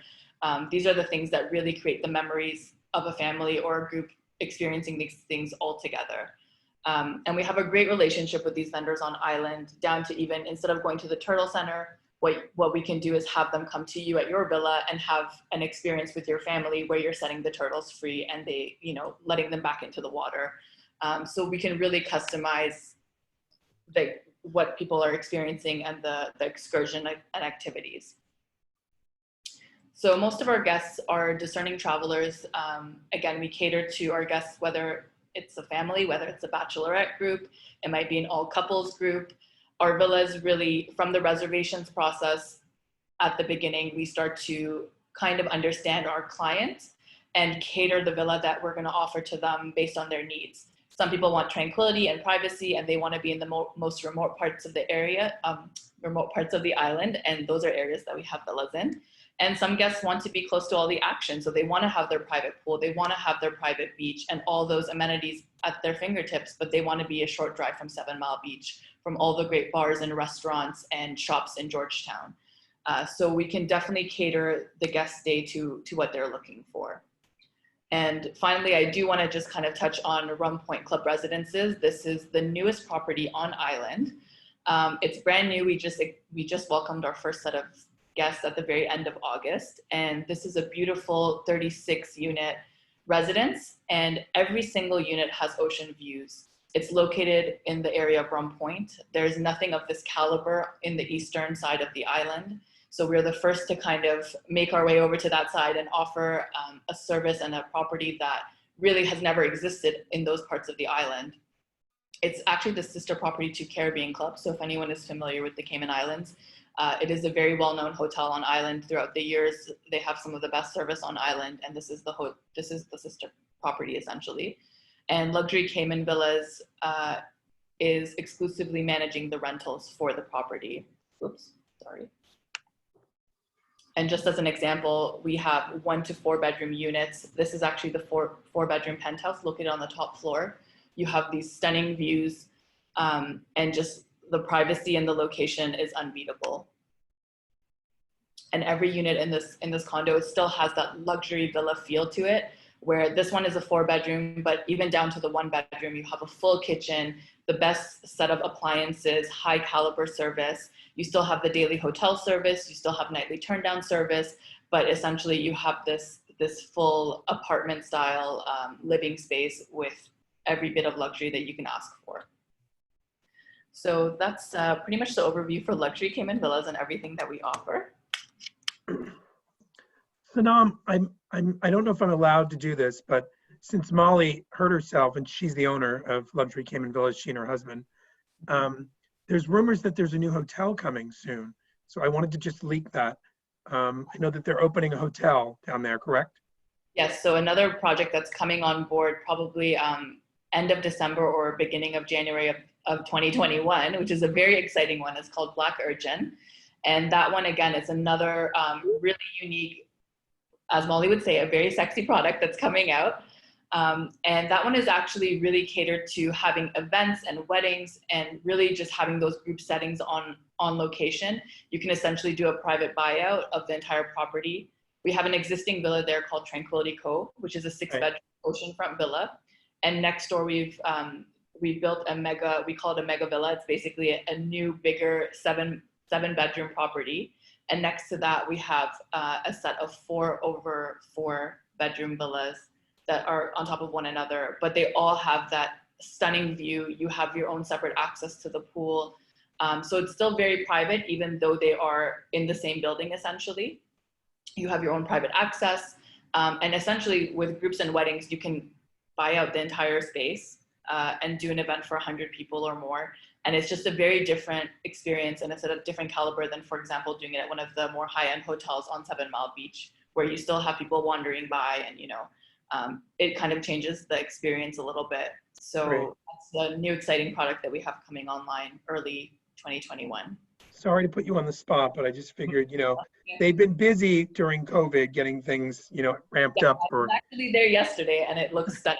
These are the things that really create the memories of a family or a group experiencing these things all together. And we have a great relationship with these vendors on island, down to even instead of going to the Turtle Center, what we can do is have them come to you at your villa and have an experience with your family where you're setting the turtles free and they, you know, letting them back into the water. So we can really customize what people are experiencing and the excursion and activities. So most of our guests are discerning travelers. Again, we cater to our guests, whether it's a family, whether it's a bachelorette group, it might be an all couples group. Our villas really, from the reservations process at the beginning, we start to kind of understand our clients and cater the villa that we're going to offer to them based on their needs. Some people want tranquility and privacy, and they want to be in the most remote parts of the area, remote parts of the island, and those are areas that we have villas in. And some guests want to be close to all the action, so they want to have their private pool, they want to have their private beach and all those amenities at their fingertips, but they want to be a short drive from 7 Mile Beach, from all the great bars and restaurants and shops in Georgetown. So we can definitely cater the guest stay to what they're looking for. And finally, I do want to just kind of touch on Rum Point Club Residences. This is the newest property on island. It's brand new. We just welcomed our first set of guests at the very end of August. And this is a beautiful 36 unit residence, and every single unit has ocean views. It's located in the area of Rum Point. There's nothing of this caliber in the eastern side of the island. So we're the first to kind of make our way over to that side and offer a service and a property that really has never existed in those parts of the island. It's actually the sister property to Caribbean Club. So if anyone is familiar with the Cayman Islands, it is a very well-known hotel on island. Throughout the years, they have some of the best service on island, and this is the sister property essentially. And Luxury Cayman Villas is exclusively managing the rentals for the property. Oops, sorry. And just as an example, we have 1 to 4 bedroom units. This is actually the four bedroom penthouse located on the top floor. You have these stunning views, and just the privacy and the location is unbeatable. And every unit in this condo still has that luxury villa feel to it, where this one is a 4 bedroom, but even down to the 1 bedroom, you have a full kitchen, the best set of appliances, high caliber service. You still have the daily hotel service, you still have nightly turn down service, but essentially you have this full apartment style living space with every bit of luxury that you can ask for. So that's pretty much the overview for Luxury Cayman Villas and everything that we offer. Sanam, I don't know if I'm allowed to do this, but since Molly hurt herself and she's the owner of Luxury Cayman Villas, she and her husband, there's rumors that there's a new hotel coming soon. So I wanted to just leak that. I know that they're opening a hotel down there, correct? Yes, so another project that's coming on board probably end of December or beginning of January of 2021, which is a very exciting one. It's called Black Urchin. And that one, again, is another really unique, as Molly would say, a very sexy product that's coming out. And that one is actually really catered to having events and weddings and really just having those group settings on location. You can essentially do a private buyout of the entire property. We have an existing villa there called Tranquility Cove, which is a 6-bedroom oceanfront villa. And next door, we built a mega, we call it a mega villa. It's basically a new, bigger 7-bedroom property. And next to that, we have a set of 4 over 4 bedroom villas that are on top of one another, but they all have that stunning view. You have your own separate access to the pool. So it's still very private, even though they are in the same building, essentially. You have your own private access. And essentially with groups and weddings, you can buy out the entire space and do an event for 100 people or more. And it's just a very different experience, and it's at a different caliber than, for example, doing it at one of the more high-end hotels on 7 Mile Beach, where you still have people wandering by, and it kind of changes the experience a little bit. So that's a new exciting product that we have coming online early 2021. Sorry to put you on the spot, but I just figured, they've been busy during COVID getting things, ramped up for. I was actually there yesterday, and it looks stunning.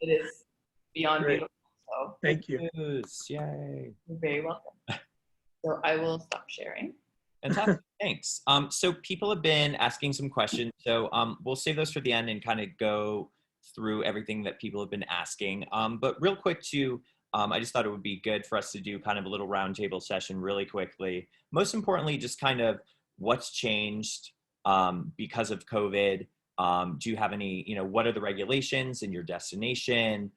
It is beyond beautiful. So thank you. Yay. You're very welcome. So I will stop sharing. Fantastic. Thanks. So people have been asking some questions. So we'll save those for the end and kind of go through everything that people have been asking. But real quick too, I just thought it would be good for us to do kind of a little roundtable session really quickly. Most importantly, just kind of what's changed because of COVID. Do you have any, what are the regulations in your destination?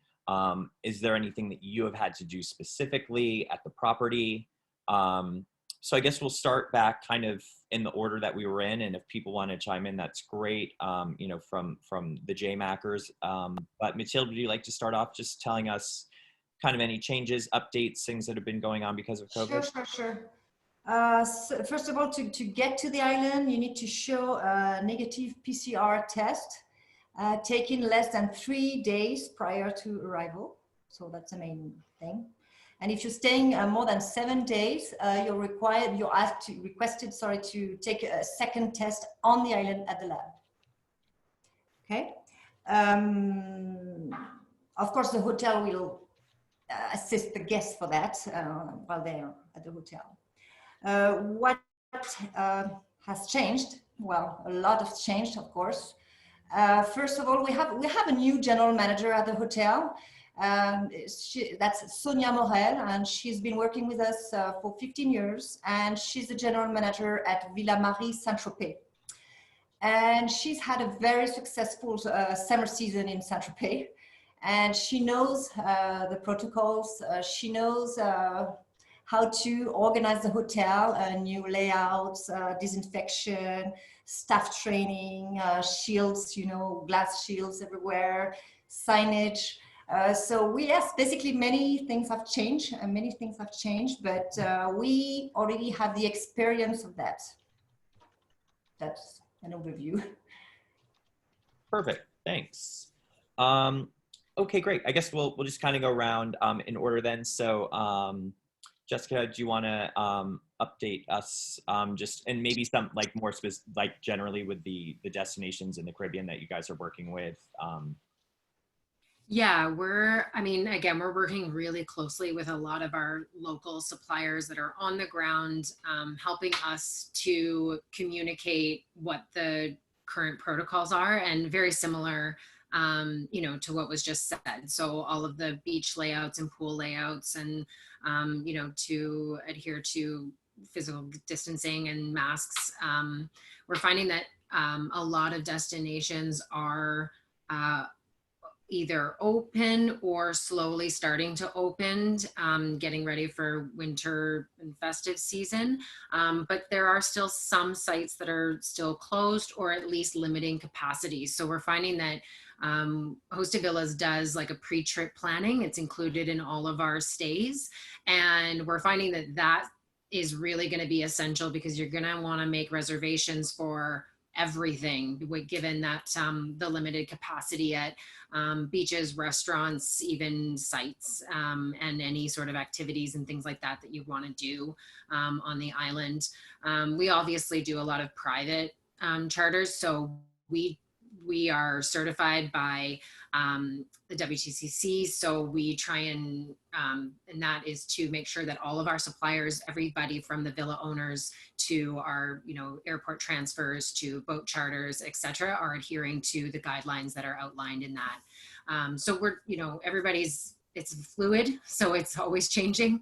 Is there anything that you have had to do specifically at the property? So I guess we'll start back kind of in the order that we were in, and if people want to chime in, that's great, from the JMAKers. But Mathilde, would you like to start off just telling us kind of any changes, updates, things that have been going on because of COVID? Sure. So first of all, to get to the island, you need to show a negative PCR test taken less than 3 days prior to arrival. So that's the main thing. And if you're staying more than 7 days, you're requested to take a second test on the island at the lab. Okay. Of course, the hotel will assist the guests for that while they're at the hotel. What has changed? Well, a lot has changed, of course. First of all, we have a new general manager at the hotel. That's Sonia Morel, and she's been working with us for 15 years, and she's the general manager at Villa Marie Saint-Tropez. And she's had a very successful summer season in Saint-Tropez, and she knows the protocols. She knows how to organize the hotel, new layouts, disinfection, staff training, shields, glass shields everywhere, signage. So yes, basically many things have changed, but we already have the experience of that. That's an overview. Perfect, thanks. Okay, great. I guess we'll just kind of go around in order then. So Jessica, do you want to update us just, and maybe some like more specific, like generally with the destinations in the Caribbean that you guys are working with? Yeah, we're working really closely with a lot of our local suppliers that are on the ground, helping us to communicate what the current protocols are, and very similar, to what was just said. So all of the beach layouts and pool layouts, and, to adhere to physical distancing and masks. We're finding that a lot of destinations are either open or slowly starting to open, getting ready for winter and festive season. But there are still some sites that are still closed or at least limiting capacity. So we're finding that HostedVillas does like a pre-trip planning. It's included in all of our stays. And we're finding that that is really going to be essential, because you're going to want to make reservations for everything, given that the limited capacity at beaches, restaurants, even sites, and any sort of activities and things like that that you want to do on the island. We obviously do a lot of private charters, so we are certified by the WTCC, so we try and that is to make sure that all of our suppliers, everybody from the villa owners to our airport transfers to boat charters, etc., are adhering to the guidelines that are outlined in that. So we're it's fluid, so it's always changing.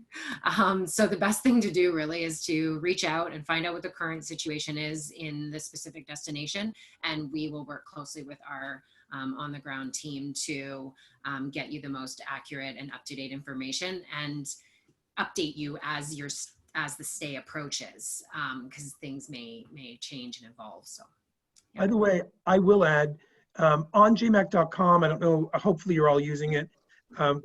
So the best thing to do really is to reach out and find out what the current situation is in the specific destination, and we will work closely with our on the ground team to get you the most accurate and up-to-date information, and update you as the stay approaches, because things may change and evolve. So yeah. By the way, I will add, on JMAK.com, I don't know, hopefully you're all using it,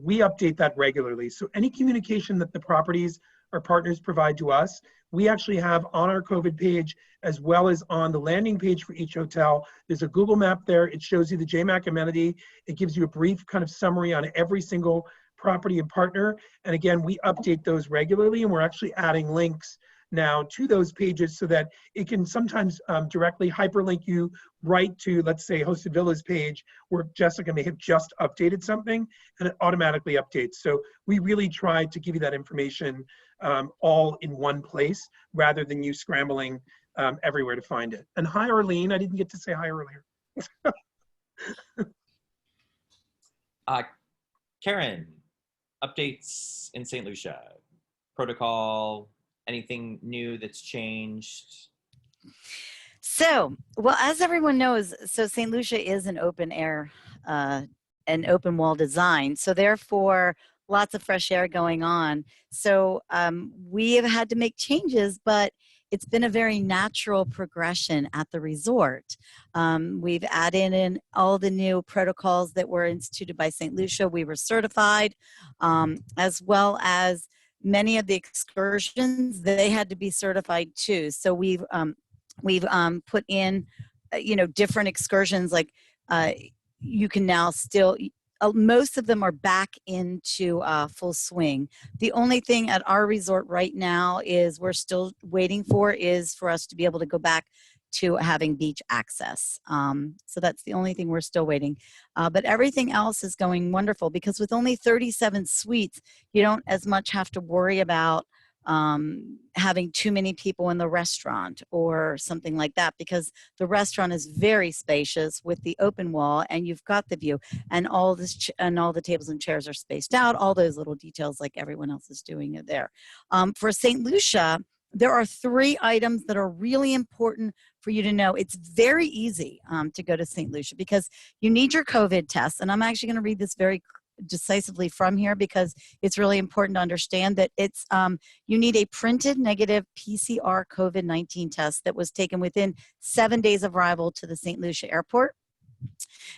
we update that regularly. So any communication that the properties our partners provide to us, we actually have on our COVID page, as well as on the landing page for each hotel. There's a Google map there. It shows you the JMAK amenity. It gives you a brief kind of summary on every single property and partner. And again, we update those regularly, and we're actually adding links now to those pages so that it can sometimes directly hyperlink you right to, let's say, HostedVillas page, where Jessica may have just updated something, and it automatically updates. So we really try to give you that information all in one place, rather than you scrambling everywhere to find it. And hi, Arlene. I didn't get to say hi earlier. Karen, updates in St. Lucia, protocol, anything new that's changed? So, well, as everyone knows, so St. Lucia is an open air, an open wall design. So therefore, lots of fresh air going on. So we have had to make changes, but it's been a very natural progression at the resort. We've added in all the new protocols that were instituted by St. Lucia. We were certified, as well as many of the excursions, they had to be certified too. So we've put in, different excursions, like you can now still, most of them are back into full swing. The only thing at our resort right now is we're still waiting for us to be able to go back to having beach access. So that's the only thing we're still waiting. But everything else is going wonderful, because with only 37 suites, you don't as much have to worry about having too many people in the restaurant or something like that, because the restaurant is very spacious with the open wall and you've got the view, and all this and all the tables and chairs are spaced out, all those little details like everyone else is doing it there. For St. Lucia, there are 3 items that are really important for you to know. It's very easy to go to St. Lucia because you need your COVID test. And I'm actually going to read this very decisively from here because it's really important to understand that it's you need a printed negative PCR COVID-19 test that was taken within 7 days of arrival to the St. Lucia airport.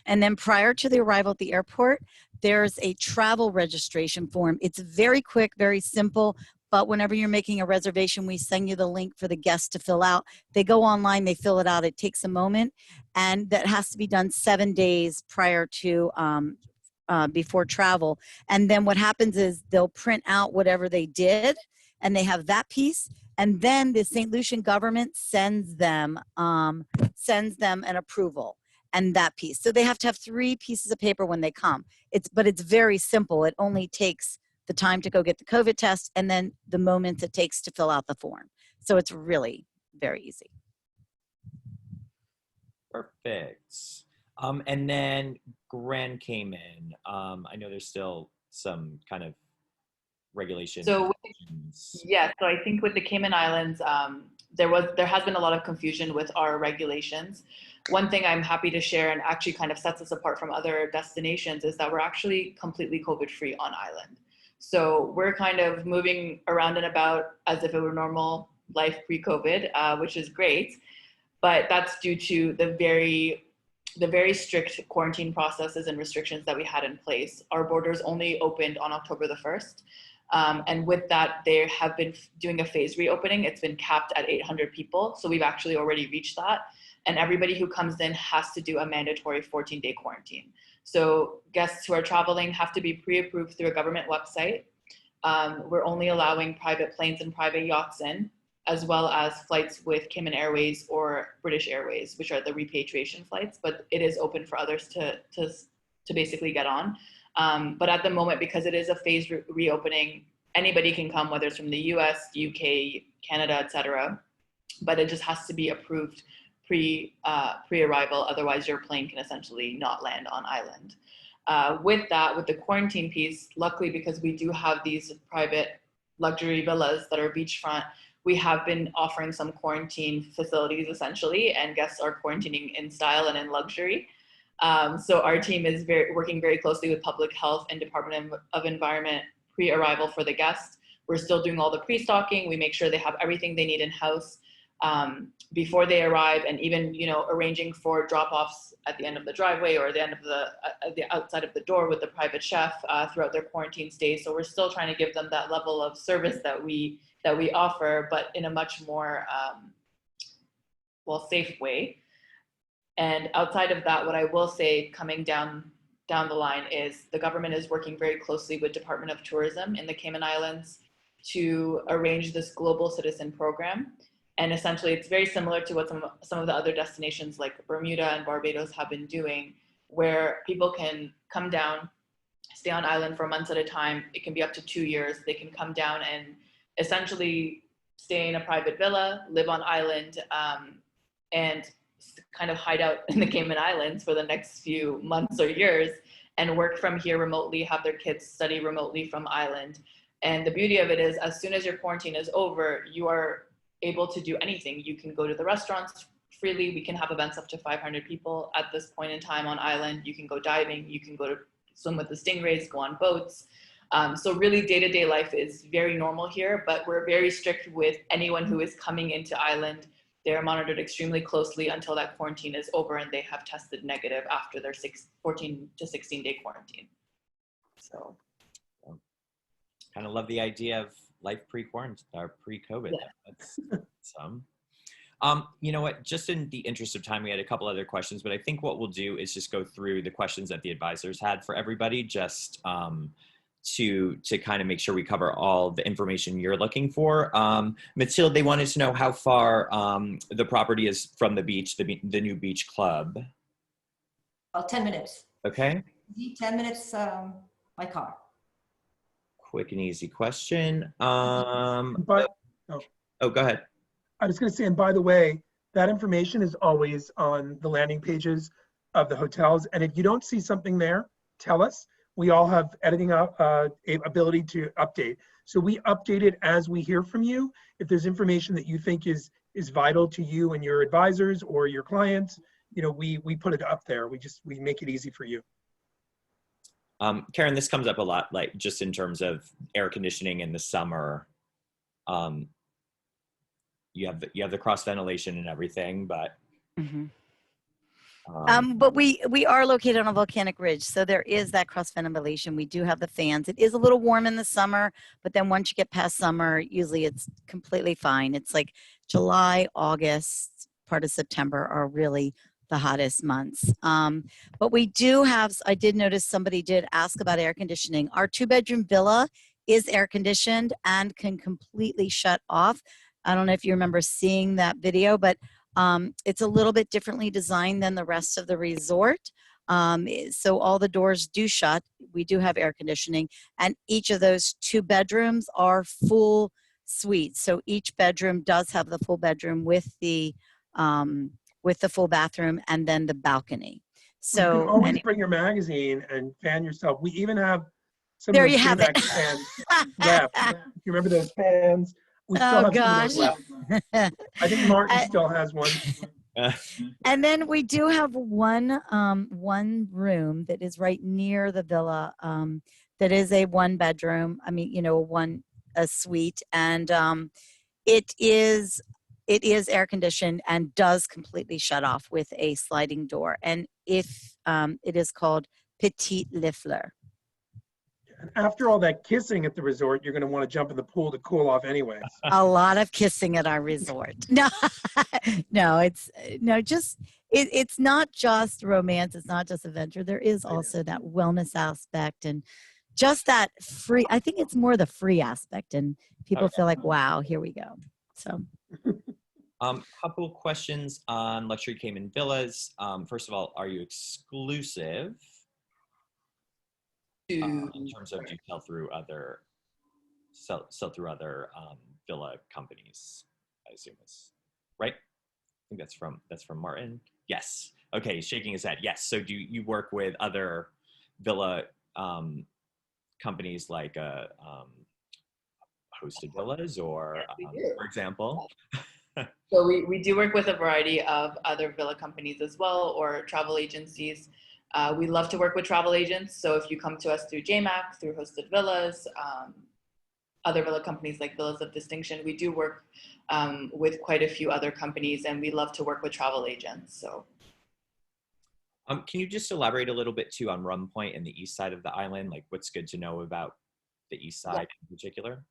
And then prior to the arrival at the airport, there's a travel registration form. It's very quick, very simple. But whenever you're making a reservation, we send you the link for the guests to fill out. They go online, they fill it out. It takes a moment, and that has to be done 7 days prior to before travel. And then what happens is they'll print out whatever they did, and they have that piece. And then the St. Lucian government sends them an approval and that piece. So they have to have 3 pieces of paper when they come. But it's very simple. It only takes the time to go get the COVID test and then the moments it takes to fill out the form. So it's really very easy. Perfect. And then Grand Cayman, I know there's still some kind of regulation. So yeah, so I think with the Cayman Islands, there has been a lot of confusion with our regulations. One thing I'm happy to share and actually kind of sets us apart from other destinations is that we're actually completely COVID-free on island. So we're kind of moving around and about as if it were normal life pre-COVID, which is great. But that's due to the very strict quarantine processes and restrictions that we had in place. Our borders only opened on October the 1st. And with that, they have been doing a phased reopening. It's been capped at 800 people. So we've actually already reached that. And everybody who comes in has to do a mandatory 14-day quarantine. So guests who are traveling have to be pre-approved through a government website. We're only allowing private planes and private yachts in, as well as flights with Cayman Airways or British Airways, which are the repatriation flights, but it is open for others to basically get on. But at the moment, because it is a phased reopening, anybody can come, whether it's from the US, UK, Canada, etc. But it just has to be approved pre-arrival, otherwise your plane can essentially not land on island. With the quarantine piece, luckily because we do have these private luxury villas that are beachfront, we have been offering some quarantine facilities essentially, and guests are quarantining in style and in luxury. So our team is working very closely with public health and Department of Environment pre-arrival for the guests. We're still doing all the pre-stocking. We make sure they have everything they need in-house before they arrive, and even arranging for drop-offs at the end of the driveway or the end of the outside of the door with the private chef throughout their quarantine stay. So we're still trying to give them that level of service that we offer, but in a much more safe way. And outside of that, what I will say coming down the line is the government is working very closely with Department of Tourism in the Cayman Islands to arrange this global citizen program. And essentially it's very similar to what some of the other destinations like Bermuda and Barbados have been doing, where people can come down, stay on island for months at a time. It can be up to 2 years. They can come down and essentially stay in a private villa, live on island, and kind of hide out in the Cayman Islands for the next few months or years and work from here remotely, have their kids study remotely from island. And the beauty of it is, as soon as your quarantine is over, you are able to do anything. You can go to the restaurants freely. We can have events up to 500 people at this point in time on island. You can go diving. You can go to swim with the stingrays, go on boats. So really day-to-day life is very normal here, but we're very strict with anyone who is coming into island. They're monitored extremely closely until that quarantine is over and they have tested negative after their 14 to 16-day quarantine. So kind of love the idea of life pre-quarantine or pre-COVID. Yeah. That's some. You know what, just in the interest of time, we had a couple other questions, but I think what we'll do is just go through the questions that the advisors had for everybody, just to kind of make sure we cover all the information you're looking for. Mathilde, they wanted to know how far the property is from the beach, the new beach club. About 10 minutes. Okay. 10 minutes by car. quick and easy question. But Oh, go ahead. I was going to say, and by the way, that information is always on the landing pages of the hotels. And if you don't see something there, tell us. We all have editing ability to update. So we update it as we hear from you. If there's information that you think is vital to you and your advisors or your clients, you know, we put it up there. We make it easy for you. Karen, this comes up a lot, like just in terms of air conditioning in the summer. You have the cross ventilation and everything, but but we are located on a volcanic ridge, so there is that cross ventilation. We do have the fans. It is a little warm in the summer, but then once you get past summer, usually it's completely fine. It's like July, August, part of September are really the hottest months. But we do have, I did notice somebody did ask about air conditioning. Our 2-bedroom villa is air conditioned and can completely shut off. I don't know if you remember seeing that video, but it's a little bit differently designed than the rest of the resort. So all the doors do shut. We do have air conditioning, and each of those 2 bedrooms are full suites. So each bedroom does have the full bedroom with the full bathroom and then the balcony. So you can always bring your magazine and fan yourself. We even have some there of you those have JMAK it. fans left. You remember those fans? We still Oh have gosh. some of those left. I think Martin still has one. And then we do have one room that is right near the villa that is a 1-bedroom. I mean, you know, a suite, and it is air conditioned and does completely shut off with a sliding door. And if it is called Petit Le Fleur. And after all that kissing at the resort, you're going to want to jump in the pool to cool off anyways. A lot of kissing at our resort. No, it's not just romance. It's not just adventure. There is also that wellness aspect and just that free. I think it's more the free aspect, and people feel like, wow, here we go. So. Couple questions on luxury Cayman villas. First of all, are you exclusive? In terms of, do you sell through other villa companies? I assume it's right. I think that's from Martin. Yes. Okay, he's shaking his head. Yes. So do you work with other villa companies like HostedVillas or, for example? So we do work with a variety of other villa companies as well, or travel agencies. We love to work with travel agents. So if you come to us through JMAK, through HostedVillas, other villa companies like Villas of Distinction, we do work with quite a few other companies, and we love to work with travel agents. So, can you just elaborate a little bit too on Rum Point and the east side of the island? Like, what's good to know about the east side in particular?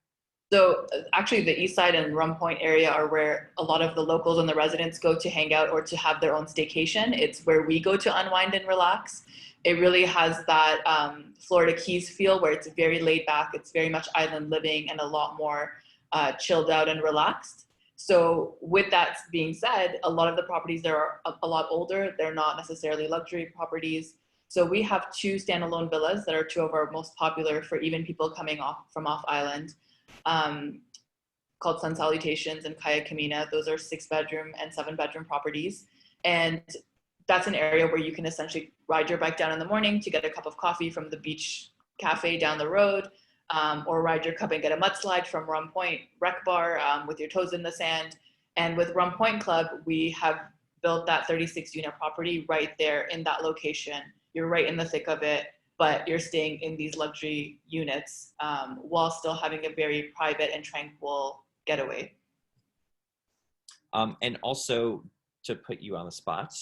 So actually the east side and Rum Point area are where a lot of the locals and the residents go to hang out or to have their own staycation. It's where we go to unwind and relax. It really has that Florida Keys feel where it's very laid back. It's very much island living and a lot more chilled out and relaxed. So with that being said, a lot of the properties there are a lot older. They're not necessarily luxury properties. So we have 2 standalone villas that are 2 of our most popular for even people coming from off island. Called Salutations and Kaya Kamina. Those are 6-bedroom and 7-bedroom properties. And that's an area where you can essentially ride your bike down in the morning to get a cup of coffee from the beach cafe down the road, or ride your cup and get a mudslide from Rum Point Rec Bar with your toes in the sand. And with Rum Point Club, we have built that 36-unit property right there in that location. You're right in the thick of it, but you're staying in these luxury units while still having a very private and tranquil getaway. And also, to put you on the spot,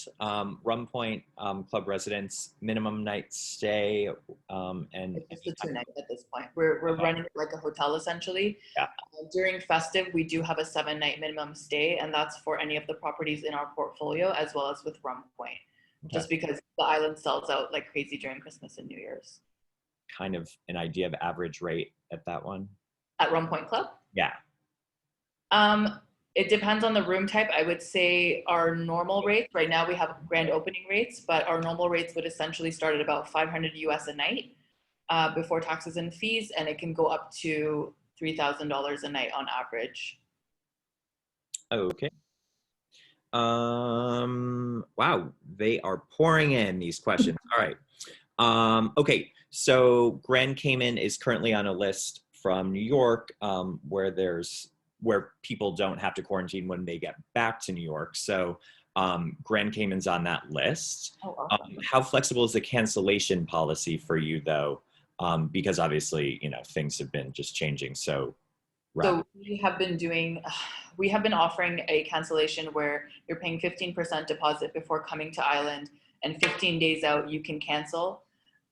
Rum Point Club residents, minimum night stay, and it's just a 2 nights at this point. We're running it like a hotel essentially. Yeah. During festive, we do have a 7-night minimum stay, and that's for any of the properties in our portfolio, as well as with Rum Point. Okay. Just because the island sells out like crazy during Christmas and New Year's. Kind of an idea of average rate at that one? At Rum Point Club? Yeah. It depends on the room type. I would say our normal rates, right now we have grand opening rates, but our normal rates would essentially start at about $500 US a night. before taxes and fees, and it can go up to $3,000 a night on average. Okay. Wow, they are pouring in these questions. All right. Okay, so Grand Cayman is currently on a list from New York, where people don't have to quarantine when they get back to New York. So Grand Cayman's on that list. Oh, awesome. How flexible is the cancellation policy for you, though? Because obviously, things have been just changing so rapidly. So we have been offering a cancellation where you're paying 15% deposit before coming to island, and 15 days out you can cancel.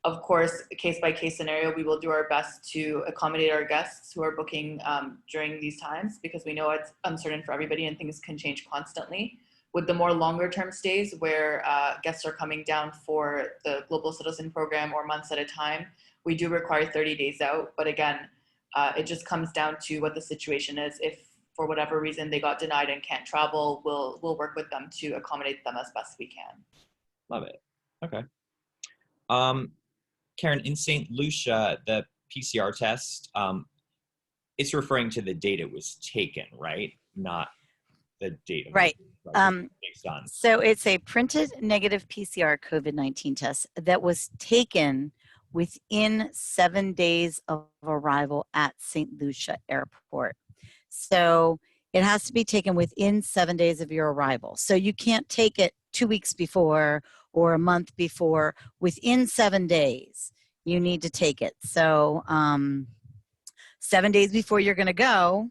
Of course, case by case scenario, we will do our best to accommodate our guests who are booking during these times, because we know it's uncertain for everybody and things can change constantly. With the more longer term stays where guests are coming down for the Global Citizen Program or months at a time, we do require 30 days out. But again, it just comes down to what the situation is. If for whatever reason they got denied and can't travel, we'll work with them to accommodate them as best we can. Love it. Okay. Karen, in St. Lucia, the PCR test, it's referring to the date it was taken, right? Not the date. Right. Based on. So it's a printed negative PCR COVID-19 test that was taken within 7 days of arrival at St. Lucia Airport. So it has to be taken within 7 days of your arrival. So you can't take it 2 weeks before or a month before. Within 7 days, you need to take it. So 7 days before you're going to go,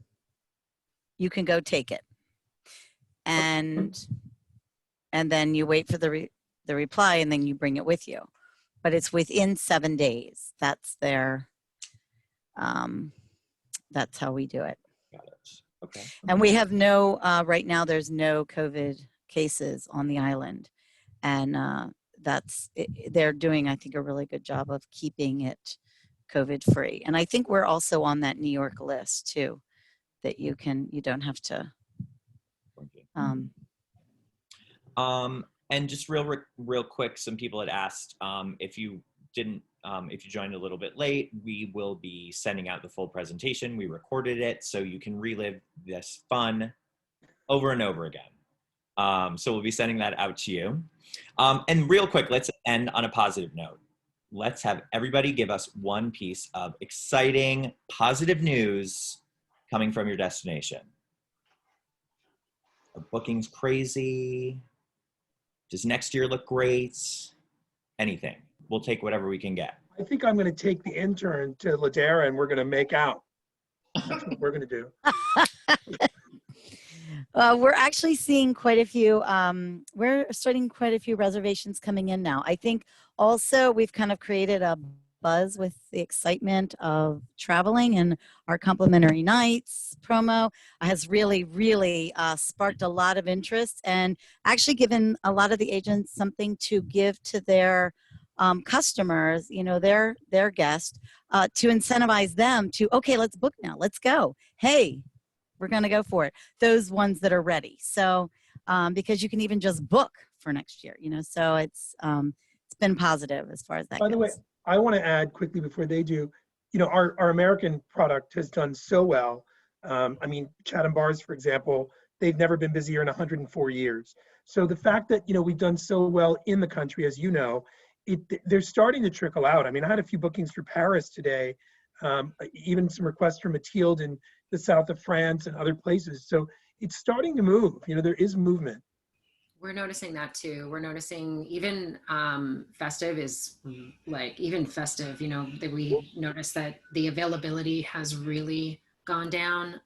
you can go take it. And then you wait for the reply, and then you bring it with you. But it's within 7 days. That's their, that's how we do it. Got it. Okay. And we have no, right now there's no COVID cases on the island. And they're doing, I think, a really good job of keeping it COVID free. And I think we're also on that New York list too, that you don't have to. And just real quick, some people had asked if you joined a little bit late, we will be sending out the full presentation. We recorded it so you can relive this fun over and over again. So we'll be sending that out to you. And real quick, let's end on a positive note. Let's have everybody give us one piece of exciting, positive news coming from your destination. Are bookings crazy? Does next year look great? Anything. We'll take whatever we can get. I think I'm going to take the intern to Ladera and we're going to make out. That's what we're going to do. We're actually seeing quite a few, we're starting quite a few reservations coming in now. I think also we've kind of created a buzz with the excitement of traveling, and our complimentary nights promo has really sparked a lot of interest and actually given a lot of the agents something to give to their customers, their guests, to incentivize them to, okay, let's book now, let's go. Hey, we're going to go for it. Those ones that are ready. So, because you can even just book for next year, so it's been positive as far as that goes. By the way, I want to add quickly before they do, our American product has done so well. I mean, Chatham Bars, for example, they've never been busier in 104 years. So the fact that, we've done so well in the country, as you know, they're starting to trickle out. I mean, I had a few bookings for Paris today, even some requests from Mathilde in the south of France and other places. So it's starting to move. There is movement. We're noticing that too. We're noticing even festive is even festive, that we noticed that the availability has really gone down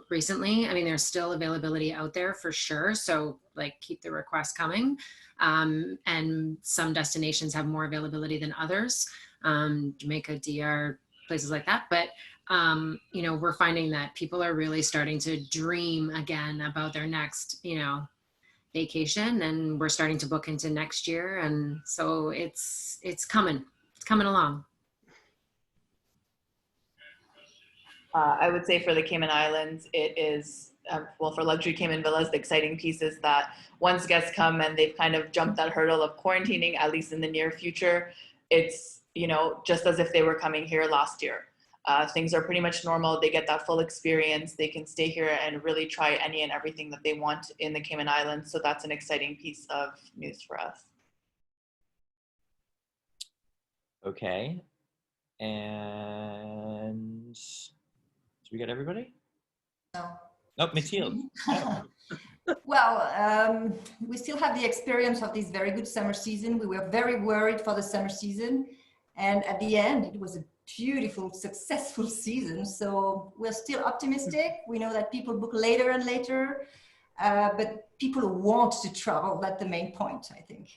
recently. I mean, there's still availability out there for sure. So keep the requests coming. And some destinations have more availability than others. Jamaica, DR, places like that. But, we're finding that people are really starting to dream again about their next, vacation, and we're starting to book into next year. And so it's coming along. I would say for the Cayman Islands, it is, for luxury Cayman villas, the exciting piece is that once guests come and they've kind of jumped that hurdle of quarantining, at least in the near future, it's you know, just as if they were coming here last year. Things are pretty much normal. They get that full experience. They can stay here and really try any and everything that they want in the Cayman Islands. So that's an exciting piece of news for us. Okay. And so we got everybody? No. Nope, Mathilde. Well, we still have the experience of this very good summer season. We were very worried for the summer season. And at the end, it was a beautiful, successful season. So we're still optimistic. We know that people book later and later, but people want to travel. That's the main point, I think.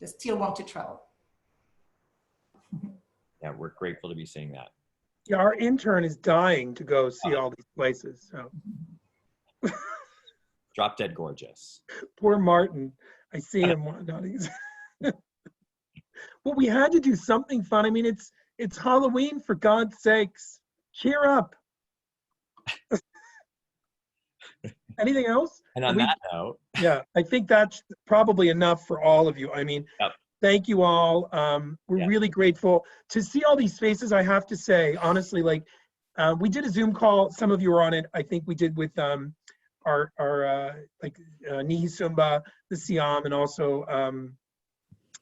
They still want to travel. Yeah, we're grateful to be seeing that. Yeah, our intern is dying to go see all these places. So Drop dead gorgeous. poor Martin. I see him. Well, we had to do something fun. I mean, it's Halloween, for God's sakes. Cheer up. Anything else? And on that note, Yeah, I think that's probably enough for all of you. I mean, Yep. Thank you all. We're really grateful to see all these faces. I have to say, honestly, like we did a Zoom call. Some of you were on it. I think we did with our Nihi Sumba, the Siam, and also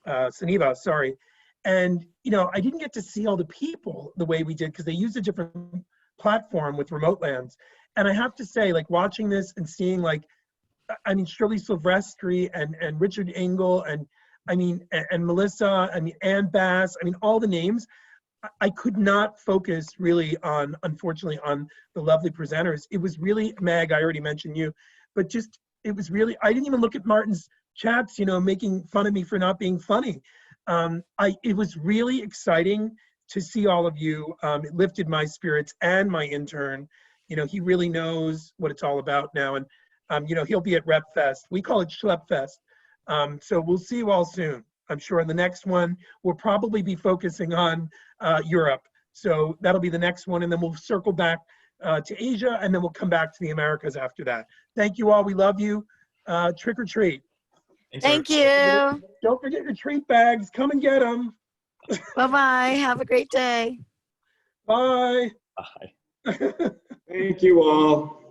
Saniva, sorry. And, you know, I didn't get to see all the people the way we did because they used a different platform with remote lands. And I have to say, like watching this and seeing like, I mean, Shirley Silvestri and Richard Engel and I mean, and Melissa, I mean, Ann Bass, I mean, all the names, I could not focus really on, unfortunately, on the lovely presenters. It was really, Meg, I already mentioned you, but just, it was really, I didn't even look at Martin's chats, you know, making fun of me for not being funny. It was really exciting to see all of you. It lifted my spirits and my intern. You know, he really knows what it's all about now. And, you know, he'll be at Rep Fest. We call it Schlep Fest. So we'll see you all soon. I'm sure in the next one, we'll probably be focusing on Europe. So that'll be the next one. And then we'll circle back to Asia, and then we'll come back to the Americas after that. Thank you all. We love you. Trick or treat. Thank you. Don't forget your treat bags. Come and get them. Bye-bye. Have a great day. Bye. Bye. Thank you all.